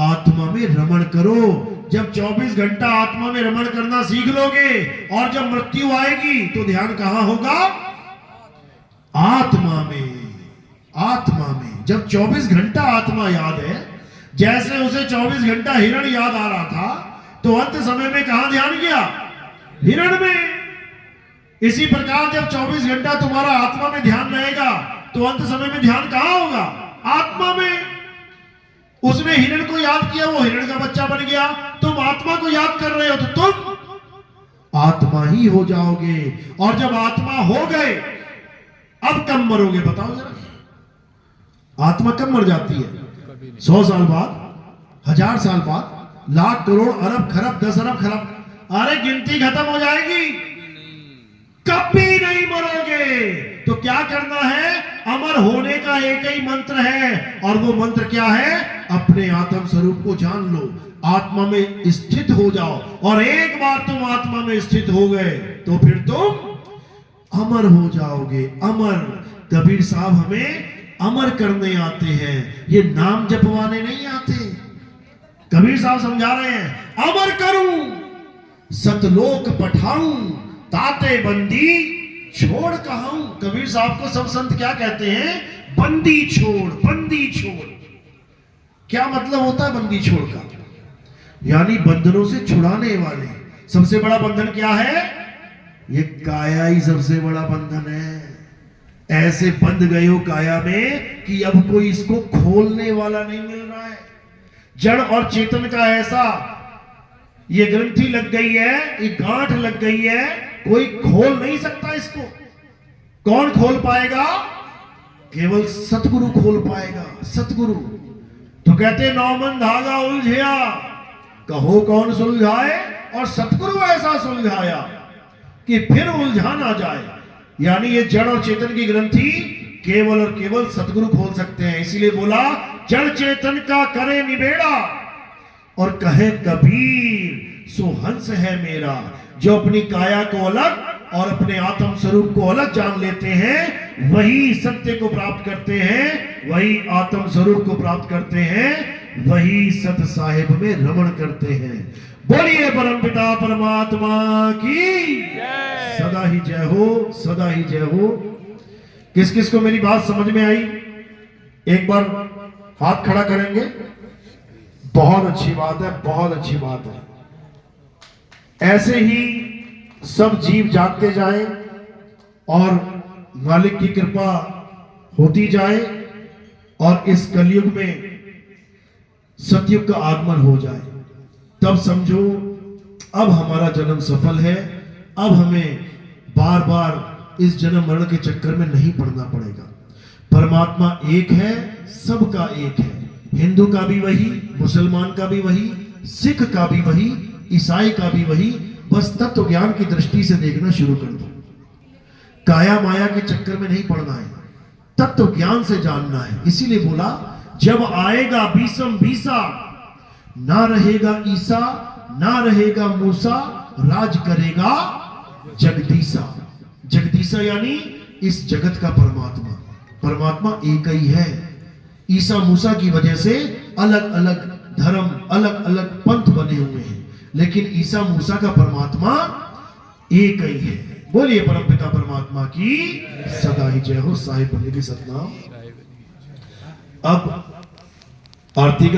आत्मा में रमण करो। जब 24 घंटा आत्मा में रमण करना सीख लोगे और जब मृत्यु आएगी तो ध्यान कहां होगा, आत्मा में। आत्मा में जब 24 घंटा आत्मा याद है, जैसे उसे 24 घंटा हिरण याद आ रहा था, तो अंत समय में कहां ध्यान गया, हिरण में। इसी प्रकार जब 24 घंटा तुम्हारा आत्मा में ध्यान रहेगा तो अंत समय में ध्यान कहां होगा, आत्मा में। उसने हिरण को याद किया, वो हिरण का बच्चा बन गया। तुम आत्मा को याद कर रहे हो तो तुम आत्मा ही हो जाओगे। और जब आत्मा हो गए, अब कब मरोगे बताओ जरा। आत्मा कब मर जाती है, 100 साल बाद, 1000 साल बाद, लाख करोड़ अरब खरब 10 अरब खरब, अरे गिनती खत्म हो जाएगी, कभी नहीं मरोगे। तो क्या करना है, अमर होने का एक ही मंत्र है, और वो मंत्र क्या है, अपने आत्म स्वरूप को जान लो, आत्मा में स्थित हो जाओ। और एक बार तुम आत्मा में स्थित हो गए तो फिर तुम अमर हो जाओगे। अमर, कबीर साहब हमें अमर करने आते हैं, ये नाम जपवाने नहीं आते। कबीर साहब समझा रहे हैं, अमर करूं सतलोक पठाऊं, ताते बंदी छोड़ कहाऊं। कबीर साहब को सब संत क्या कहते हैं, बंदी छोड़, बंदी छोड़। क्या मतलब होता है बंदी छोड़ का, यानी बंधनों से छुड़ाने वाले। सबसे बड़ा बंधन क्या है, ये काया ही सबसे बड़ा बंधन है। ऐसे बंध गए हो काया में कि अब कोई इसको खोलने वाला नहीं मिल रहा है। जड़ और चेतन का ऐसा ये ग्रंथि लग गई है, ये गांठ लग गई है, कोई खोल नहीं सकता इसको। कौन खोल पाएगा, केवल सतगुरु खोल पाएगा। सतगुरु तो कहते 9 मन धागा उलझिया, कहो कौन सुलझाए, और सतगुरु ऐसा सुलझाया कि फिर उलझा ना जाए। यानी ये जड़ और चेतन की ग्रंथि केवल और केवल सतगुरु खोल सकते हैं। इसीलिए बोला, जड़ चेतन का करे निबेड़ा, और कहे कबीर सो हंस है मेरा। जो अपनी काया को अलग और अपने आत्म स्वरूप को अलग जान लेते हैं, वही सत्य को प्राप्त करते हैं, वही आत्म स्वरूप को प्राप्त करते हैं, वही सत साहिब में रमण करते हैं। बोलिए परमपिता परमात्मा की सदा ही जय हो, सदा ही जय हो। किस किस को मेरी बात समझ में आई, एक बार हाथ खड़ा करेंगे। बहुत अच्छी बात है, बहुत अच्छी बात है। ऐसे ही सब जीव जागते जाए और मालिक की कृपा होती जाए, और इस कलयुग में सतयुग का आगमन हो जाए, तब समझो अब हमारा जन्म सफल है। अब हमें बार बार इस जन्म मरण के चक्कर में नहीं पड़ना पड़ेगा। परमात्मा एक है, सबका एक है। हिंदू का भी वही, मुसलमान का भी वही, सिख का भी वही, ईसाई का भी वही। बस तत्व ज्ञान की दृष्टि से देखना शुरू कर दो। काया माया के चक्कर में नहीं पड़ना है, तत्व ज्ञान से जानना है। इसीलिए बोला, जब आएगा बीसम बीसा, ना रहेगा ईसा ना रहेगा मूसा, राज करेगा जगदीसा। जगदीसा यानी इस जगत का परमात्मा। परमात्मा एक ही है। ईसा मूसा की वजह से अलग अलग धर्म, अलग अलग पंथ बने हुए हैं, लेकिन ईसा मूसा का परमात्मा एक ही है। बोलिए परमपिता परमात्मा की सदा ही जय हो। साहिब बंदे की सतनाम। अब आरती का